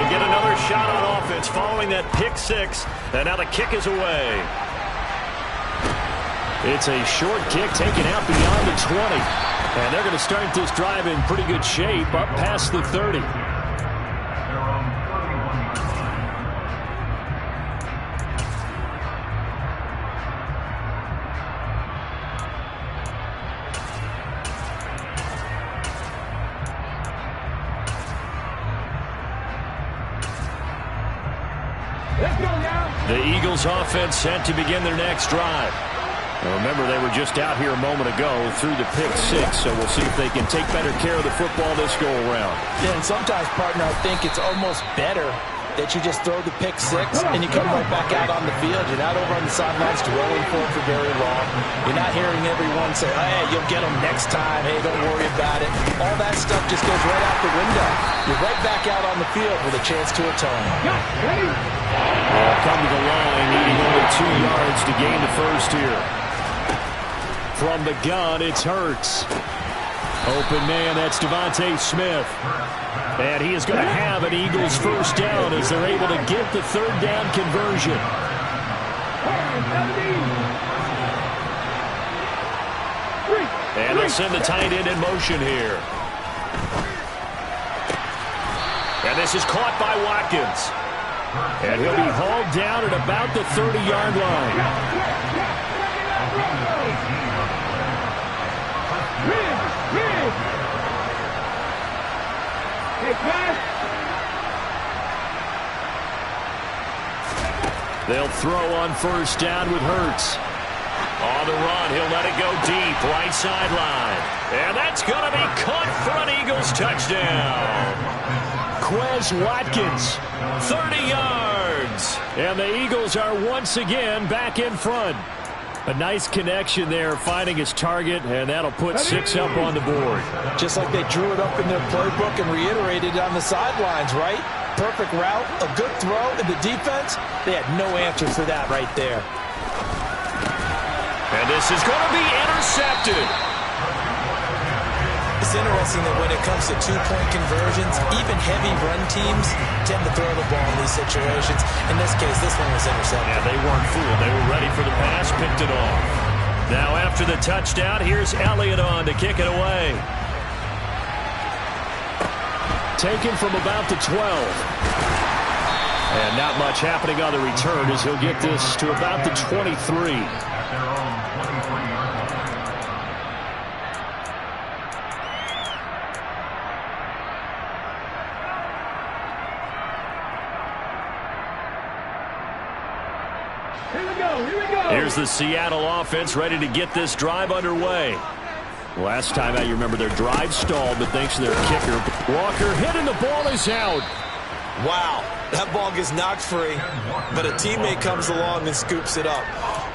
Get another shot on offense following that pick six, and now the kick is away. It's a short kick taken out beyond the 20, and they're going to start this drive in pretty good shape up past the 30. The Eagles offense set to begin their next drive. Now remember, they were just out here a moment ago through the pick six, so we'll see if they can take better care of the football this go-around. Yeah, and sometimes, partner, I think it's almost better that you just throw the pick six and you come right back out on the field. You're not over on the sidelines dwelling for it for very long. You're not hearing everyone say, hey, you'll get them next time. Hey, don't worry about it. All that stuff just goes right out the window. You're right back out on the field with a chance to atone. They'll come to the line, needing only 2 yards to gain the first here. From the gun, it's Hurts. Open man, that's Devontae Smith. And he is going to have an Eagles first down as they're able to get the third down conversion. And they'll send the tight end in motion here. And this is caught by Watkins. And he'll be hauled down at about the 30-yard line. They'll throw on first down with Hurts. On the run, he'll let it go deep, right sideline. And that's going to be caught for an Eagles touchdown. Quez Watkins, 30 yards. And the Eagles are once again back in front. A nice connection there, finding his target, and that'll put 6 up on the board. Just like they drew it up in their playbook and reiterated it on the sidelines, right? Perfect route, a good throw, and the defense, they had no answer for that right there. And this is going to be intercepted. It's interesting that when it comes to two-point conversions, even heavy run teams tend to throw the ball in these situations. In this case, this one was intercepted. Yeah, they weren't fooled. They were ready for the pass, picked it off. Now after the touchdown, here's Elliott on to kick it away. Taken from about the 12. And not much happening on the return as he'll get this to about the 23. Here's the Seattle offense ready to get this drive underway. Last time out, you remember their drive stalled, but thanks to their kicker, Walker hitting the ball is out. Wow, that ball gets knocked free, but a teammate comes along and scoops it up.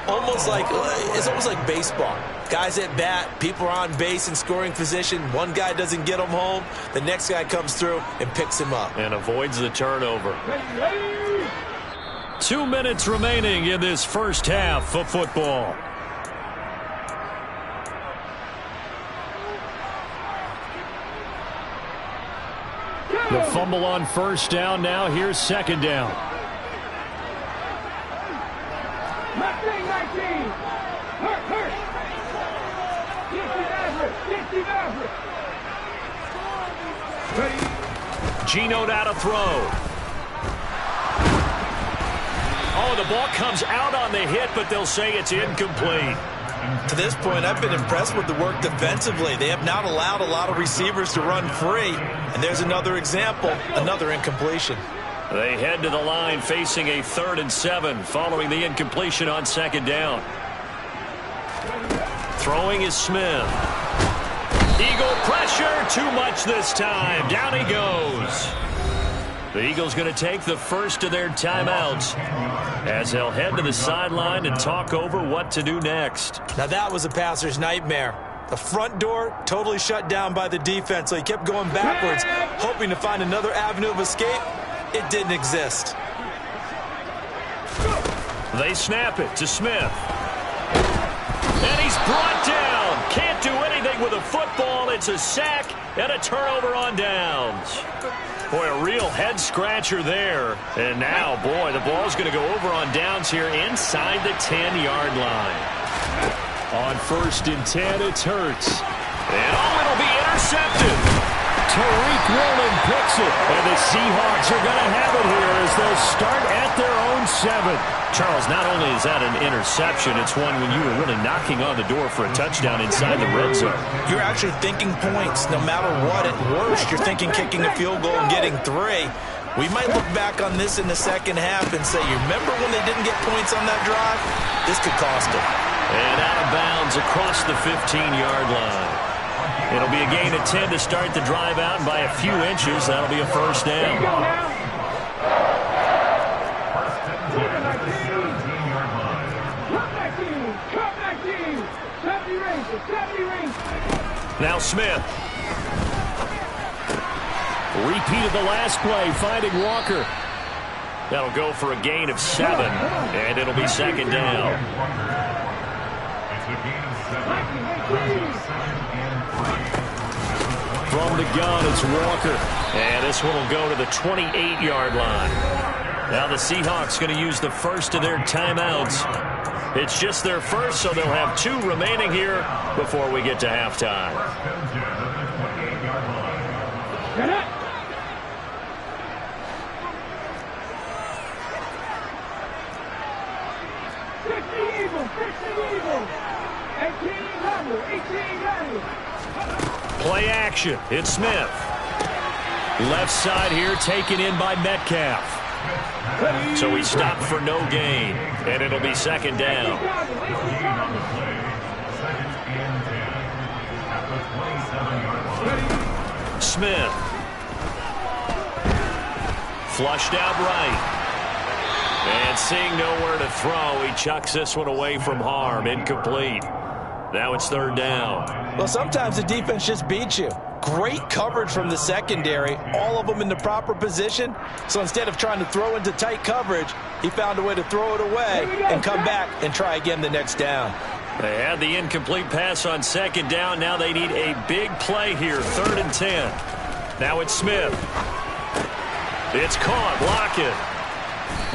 It's almost like baseball. Guys at bat, people are on base in scoring position. One guy doesn't get him home, the next guy comes through and picks him up. And avoids the turnover. 2 minutes remaining in this first half of football. The fumble on first down. Now here's second down. Geno now to throw. Oh, the ball comes out on the hit, but they'll say it's incomplete. To this point, I've been impressed with the work defensively. They have not allowed a lot of receivers to run free. And there's another example, another incompletion. They head to the line facing a 3rd and 7 following the incompletion on second down. Throwing is Smith. Eagle pressure, too much this time. Down he goes. The Eagles going to take the first of their timeouts as they'll head to the sideline and talk over what to do next. Now that was a passer's nightmare. The front door totally shut down by the defense, so he kept going backwards, hoping to find another avenue of escape. It didn't exist. They snap it to Smith. And he's brought down. Can't do anything with a football. It's a sack and a turnover on downs. Boy, a real head-scratcher there. And now, boy, the ball's going to go over on downs here inside the 10-yard line. On 1st and 10, it's Hurts. And, it'll be intercepted. Tariq Woolen picks it. And the Seahawks are going to have it here as they'll start at their own 7. Charles, not only is that an interception, it's one when you were really knocking on the door for a touchdown inside the red zone. You're actually thinking points. No matter what, at worst, you're thinking kicking a field goal and getting 3. We might look back on this in the second half and say, you remember when they didn't get points on that drive? This could cost them. And out of bounds across the 15-yard line. It'll be a gain of 10 to start the drive out, and by a few inches, that'll be a first down. Now Smith. Repeated the last play, finding Walker. That'll go for a gain of 7, and it'll be second down. From the gun, it's Walker. And this one will go to the 28-yard line. Now the Seahawks going to use the first of their timeouts. It's just their first, so they'll have 2 remaining here before we get to halftime. Play action. It's Smith. Left side here taken in by Metcalf. So he stopped for no gain, and it'll be second down. Smith. Flushed out right. And seeing nowhere to throw, he chucks this one away from harm. Incomplete. Now it's third down. Well, sometimes the defense just beats you. Great coverage from the secondary, all of them in the proper position. So instead of trying to throw into tight coverage, he found a way to throw it away and come back and try again the next down. They had the incomplete pass on second down. Now they need a big play here, 3rd and 10. Now it's Smith. It's caught, block it.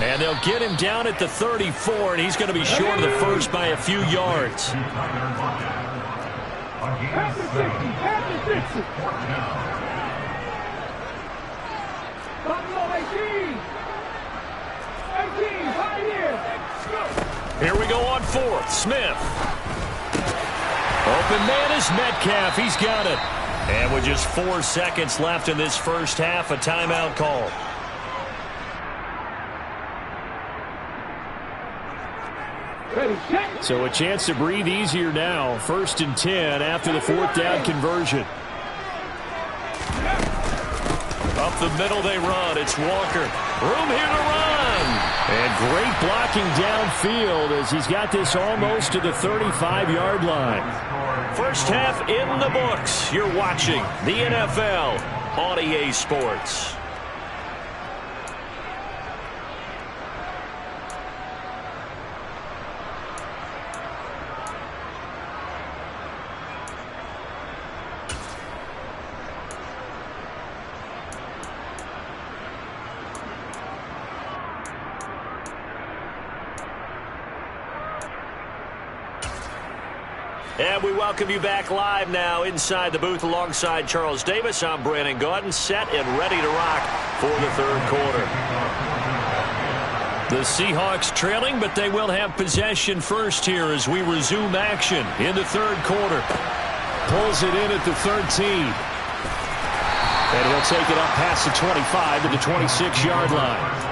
And they'll get him down at the 34, and he's going to be short of the first by a few yards. Here we go on 4th. Smith. Open man is Metcalf. He's got it. And with just 4 seconds left in this first half, a timeout call. So a chance to breathe easier now. 1st and 10 after the 4th down conversion. Up the middle they run. It's Walker. Room here to run. And great blocking downfield as he's got this almost to the 35-yard line. First half in the books. You're watching the NFL on EA Sports. And we welcome you back live now inside the booth alongside Charles Davis. I'm Brandon Gaudin, set and ready to rock for the 3rd quarter. The Seahawks trailing, but they will have possession first here as we resume action in the 3rd quarter. Pulls it in at the 13. And he'll take it up past the 25 to the 26-yard line.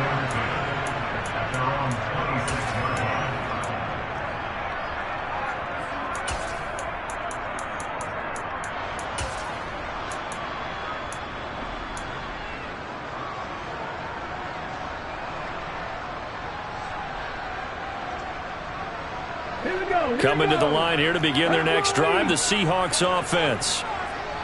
Coming to the line here to begin their next drive, the Seahawks offense.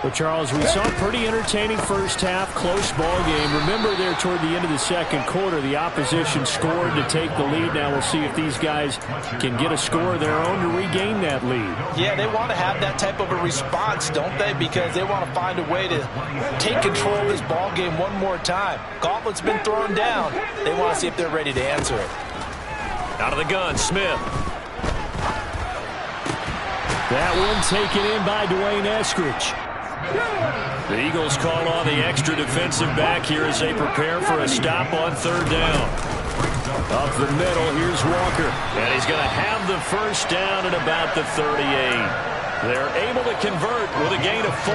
Well, Charles, we saw a pretty entertaining first half, close ball game. Remember there toward the end of the second quarter, the opposition scored to take the lead. Now we'll see if these guys can get a score of their own to regain that lead. Yeah, they want to have that type of a response, don't they? Because they want to find a way to take control of this ball game one more time. Gauntlet's been thrown down. They want to see if they're ready to answer it. Out of the gun, Smith. That one taken in by Dwayne Eskridge. The Eagles call on the extra defensive back here as they prepare for a stop on third down. Up the middle, here's Walker. And he's going to have the first down at about the 38. They're able to convert with a gain of 4.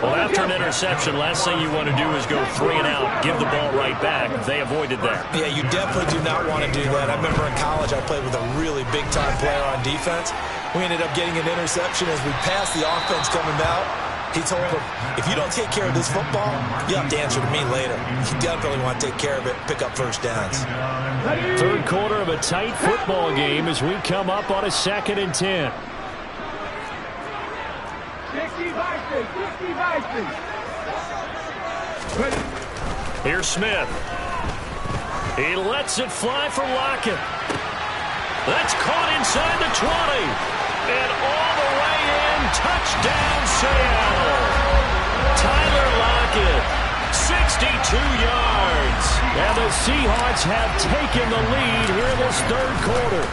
Well, after an interception, last thing you want to do is go 3 and out, give the ball right back. They avoided that. Yeah, you definitely do not want to do that. I remember in college I played with a really big-time player on defense. We ended up getting an interception as we passed the offense coming out. He told him, if you don't take care of this football, you have to answer to me later. You definitely want to take care of it, pick up first downs. Third quarter of a tight football game as we come up on a 2nd and 10. Here's Smith. He lets it fly for Lockett. That's caught inside the 20. And all the way in, touchdown Seattle. Tyler Lockett, 62 yards. And the Seahawks have taken the lead here in this third quarter.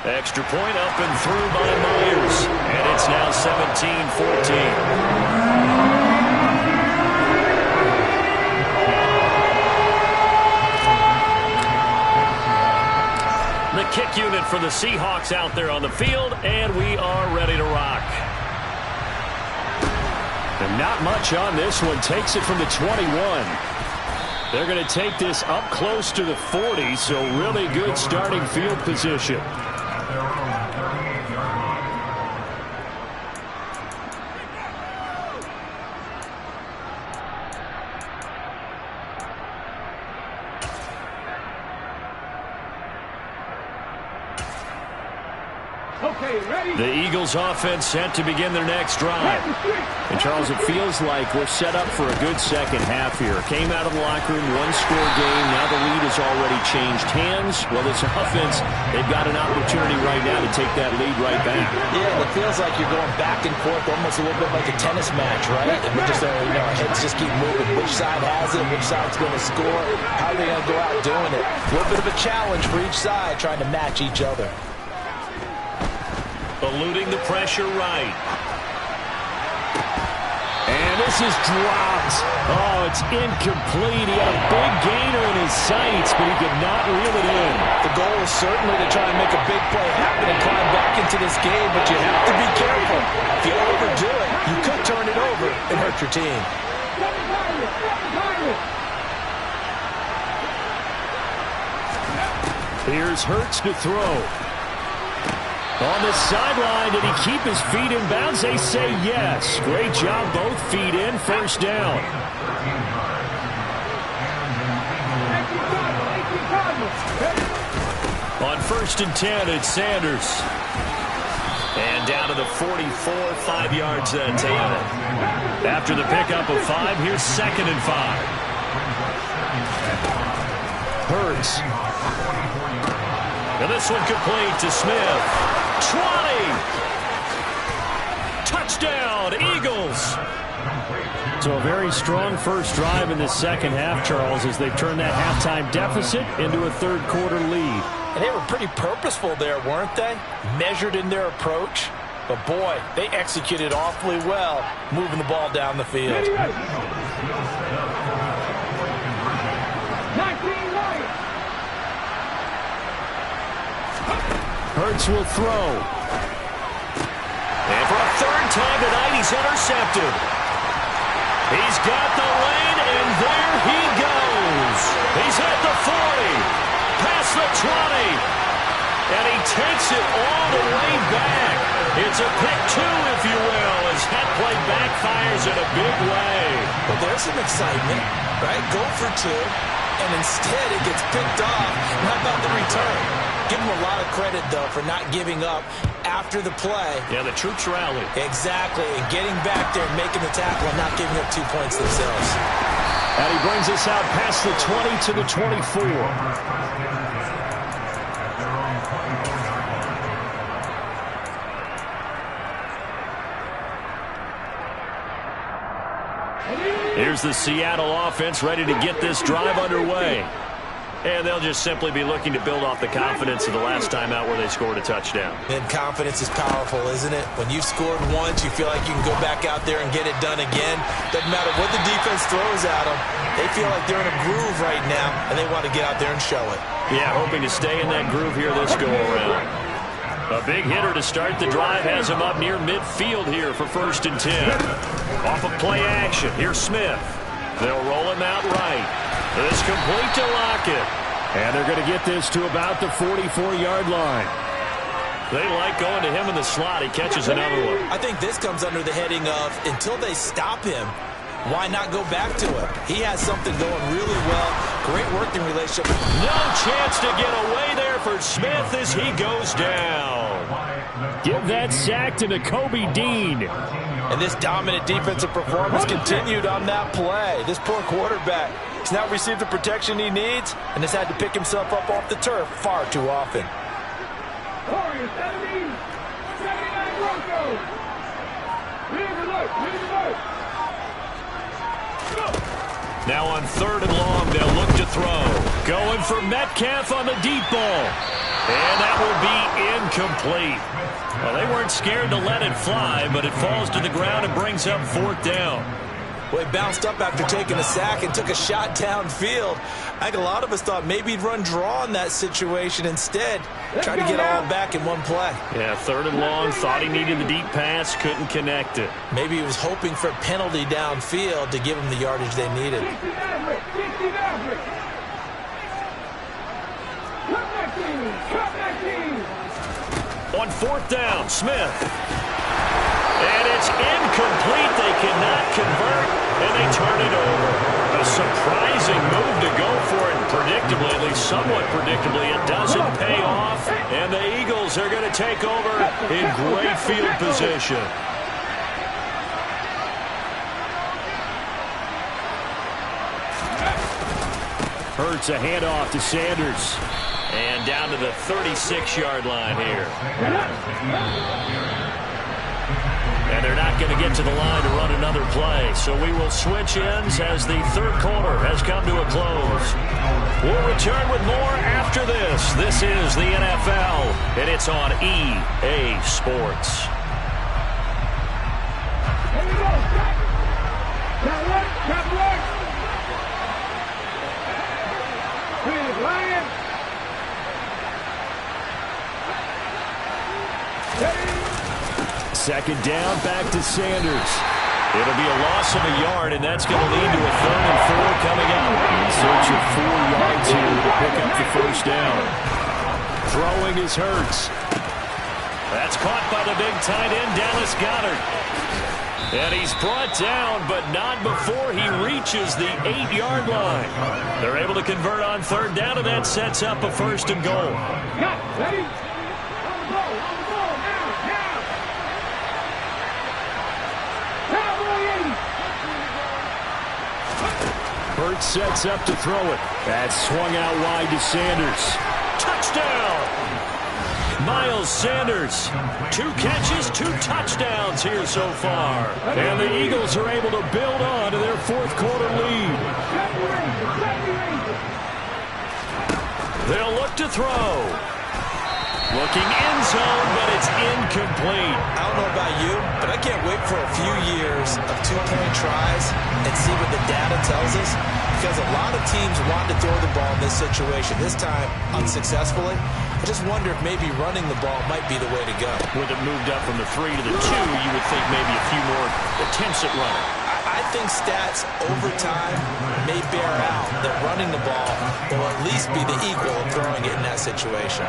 Extra point up and through by Myers. And it's now 17-14. The kick unit for the Seahawks out there on the field, and we are ready to rock. And not much on this one. Takes it from the 21. They're going to take this up close to the 40, so really good starting field position. The Eagles offense set to begin their next drive. And Charles, it feels like we're set up for a good second half here. Came out of the locker room, one-score game. Now the lead has already changed hands. Well, this offense, they've got an opportunity right now to take that lead right back. Yeah, it feels like you're going back and forth, almost a little bit like a tennis match, right? And we're just, our heads just keep moving. Which side has it? Which side's going to score? How are they going to go out doing it? A little bit of a challenge for each side, trying to match each other. Eluding the pressure right. And this is dropped. Oh, it's incomplete. He had a big gainer in his sights, but he could not reel it in. The goal is certainly to try and make a big play happen and climb back into this game, but you have to be careful. If you overdo it, you could turn it over and hurt your team. Here's Hurts to throw. On the sideline, did he keep his feet in bounds? They say yes. Great job, both feet in, first down. On 1st and 10, it's Sanders. And down to the 44, 5 yards then to Allen. After the pickup of 5, here's 2nd and 5. Hurts. And this one complete to Smith. 20! Touchdown, Eagles! So a very strong first drive in the second half, Charles, as they've turned that halftime deficit into a third quarter lead. And they were pretty purposeful there, weren't they? Measured in their approach. But boy, they executed awfully well, moving the ball down the field. Hurts will throw. And for a third time tonight, he's intercepted. He's got the lane, and there he goes. He's at the 40, past the 20, and he takes it all the way back. It's a pick 2, if you will, as that play backfires in a big way. Well, there's some excitement, right? Go for 2, and instead it gets picked off. How about the return? Give them a lot of credit, though, for not giving up after the play. Yeah, the troops rallied. Exactly, and getting back there and making the tackle and not giving up 2 points themselves. And he brings us out past the 20 to the 24. Here's the Seattle offense ready to get this drive underway. And they'll just simply be looking to build off the confidence of the last time out where they scored a touchdown. And confidence is powerful, isn't it? When you've scored once, you feel like you can go back out there and get it done again. Doesn't matter what the defense throws at them. They feel like they're in a groove right now, and they want to get out there and show it. Yeah, hoping to stay in that groove here this go-around. A big hitter to start the drive has him up near midfield here for 1st and 10. Off of play action, here's Smith. They'll roll him out right. It's complete to Lockett. And they're going to get this to about the 44-yard line. They like going to him in the slot. He catches another one. I think this comes under the heading of, until they stop him, why not go back to him? He has something going really well. Great working relationship. No chance to get away there for Smith as he goes down. Give that sack to Nakobe Dean. And this dominant defensive performance continued on that play. This poor quarterback has now received the protection he needs and has had to pick himself up off the turf far too often. Now on 3rd and long, they'll look to throw. Going for Metcalf on the deep ball. And that will be incomplete. Well, they weren't scared to let it fly, but it falls to the ground and brings up 4th down. Well, he bounced up after taking a sack and took a shot downfield. I think a lot of us thought maybe he'd run draw in that situation. Instead, tried to get all back in one play. Yeah, 3rd and long, thought he needed the deep pass, couldn't connect it. Maybe he was hoping for a penalty downfield to give him the yardage they needed. On 4th down, Smith. And it's incomplete. They cannot convert, and they turn it over. A surprising move to go for it. Predictably, at least somewhat predictably, it doesn't pay off. And the Eagles are going to take over in great field position. Hurts a handoff to Sanders. And down to the 36-yard line here. And they're not going to get to the line to run another play. So we will switch ends as the 3rd quarter has come to a close. We'll return with more after this. This is the NFL, and it's on EA Sports. Here we go. Top right, top right. Here's Ryan. Second down, back to Sanders. It'll be a loss of a yard, and that's going to lead to a 3rd and 4 coming up. In search of 4 yards here to pick up the 1st down. Throwing is Hurts. That's caught by the big tight end, Dallas Goedert. And he's brought down, but not before he reaches the 8-yard line. They're able to convert on 3rd down, and that sets up a 1st and goal. Ready? Hurts sets up to throw it. That's swung out wide to Sanders. Touchdown! Miles Sanders. 2 catches, 2 touchdowns here so far. And the Eagles are able to build on to their 4th quarter lead. They'll look to throw. Looking end zone, but it's incomplete. I don't know about you, but I can't wait for a few years of 2-point tries and see what the data tells us, because a lot of teams want to throw the ball in this situation. This time, unsuccessfully. I just wonder if maybe running the ball might be the way to go. With it moved up from the 3 to the 2, you would think maybe a few more attempts at running. I think stats over time may bear out that running the ball will at least be the equal of throwing it in that situation.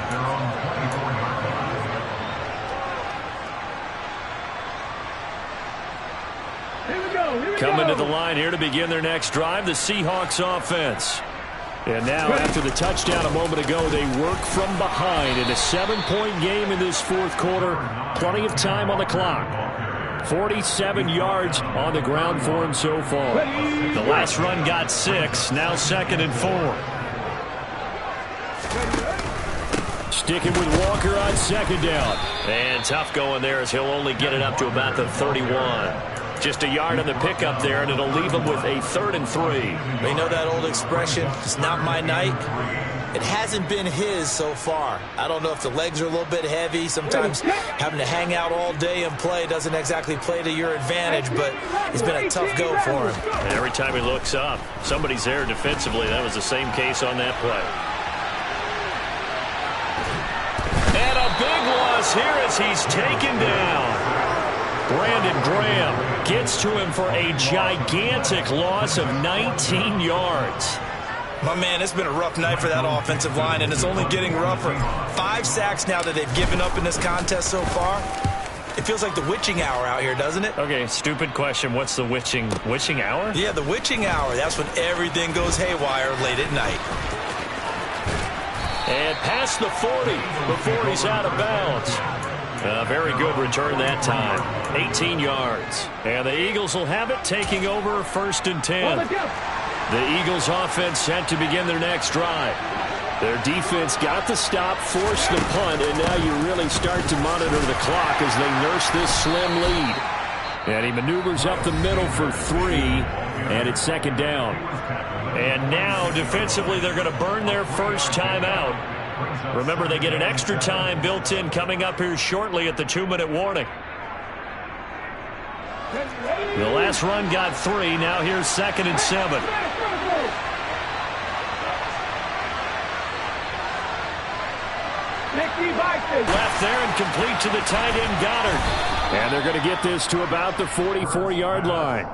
Here we go. Coming to the line here to begin their next drive, the Seahawks offense. And now, after the touchdown a moment ago, they work from behind in a 7-point game in this fourth quarter. Plenty of time on the clock. 47 yards on the ground for him so far. The last run got 6, now 2nd and 4. Sticking with Walker on 2nd down. And tough going there as he'll only get it up to about the 31. Just a yard on the pickup there, and it'll leave him with a 3rd and 3. They know that old expression, it's not my night. It hasn't been his so far. I don't know if the legs are a little bit heavy. Sometimes having to hang out all day and play doesn't exactly play to your advantage, but it's been a tough go for him. And every time he looks up, somebody's there defensively. That was the same case on that play. And a big loss here as he's taken down. Brandon Graham gets to him for a gigantic loss of 19 yards. My man, it's been a rough night for that offensive line, and it's only getting rougher. 5 sacks now that they've given up in this contest so far. It feels like the witching hour out here, doesn't it? Okay, stupid question. What's the witching hour? Yeah, the witching hour. That's when everything goes haywire late at night. And past the 40 before he's out of bounds. A very good return that time. 18 yards. And the Eagles will have it, taking over 1st and 10. The Eagles offense set to begin their next drive. Their defense got the stop, forced the punt, and now you really start to monitor the clock as they nurse this slim lead. And he maneuvers up the middle for 3, and it's 2nd down. And now defensively they're going to burn their first timeout. Remember, they get an extra time built in coming up here shortly at the 2-minute warning. The last run got 3. Now here's 2nd and 7. Left there and complete to the tight end Goddard. And they're going to get this to about the 44-yard line.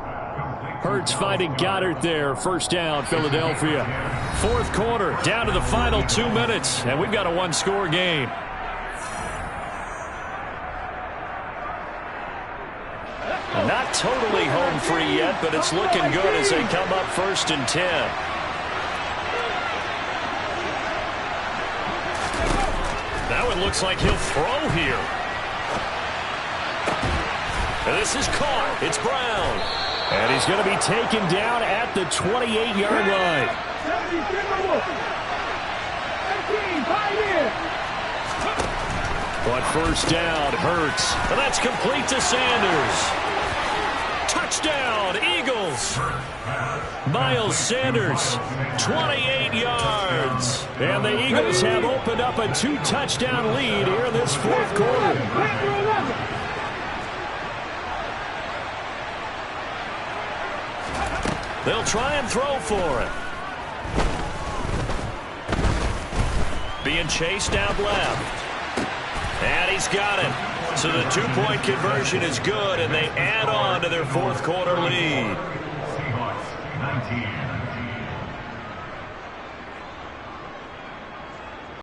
Hurts finding Goddard there. 1st down, Philadelphia. 4th quarter, down to the final 2 minutes, and we've got a 1-score game. Not totally home free yet, but it's looking good as they come up 1st and 10. Now it looks like he'll throw here. And this is caught. It's Brown. And he's going to be taken down at the 28-yard line. But 1st down, Hurts. And that's complete to Sanders. Touchdown, Eagles. Miles Sanders, 28 yards. And the Eagles have opened up a 2-touchdown lead here in this 4th quarter. They'll try and throw for it. Being chased out left. And he's got it. So the 2-point conversion is good, and they add on to their 4th quarter lead. Seahawks 19.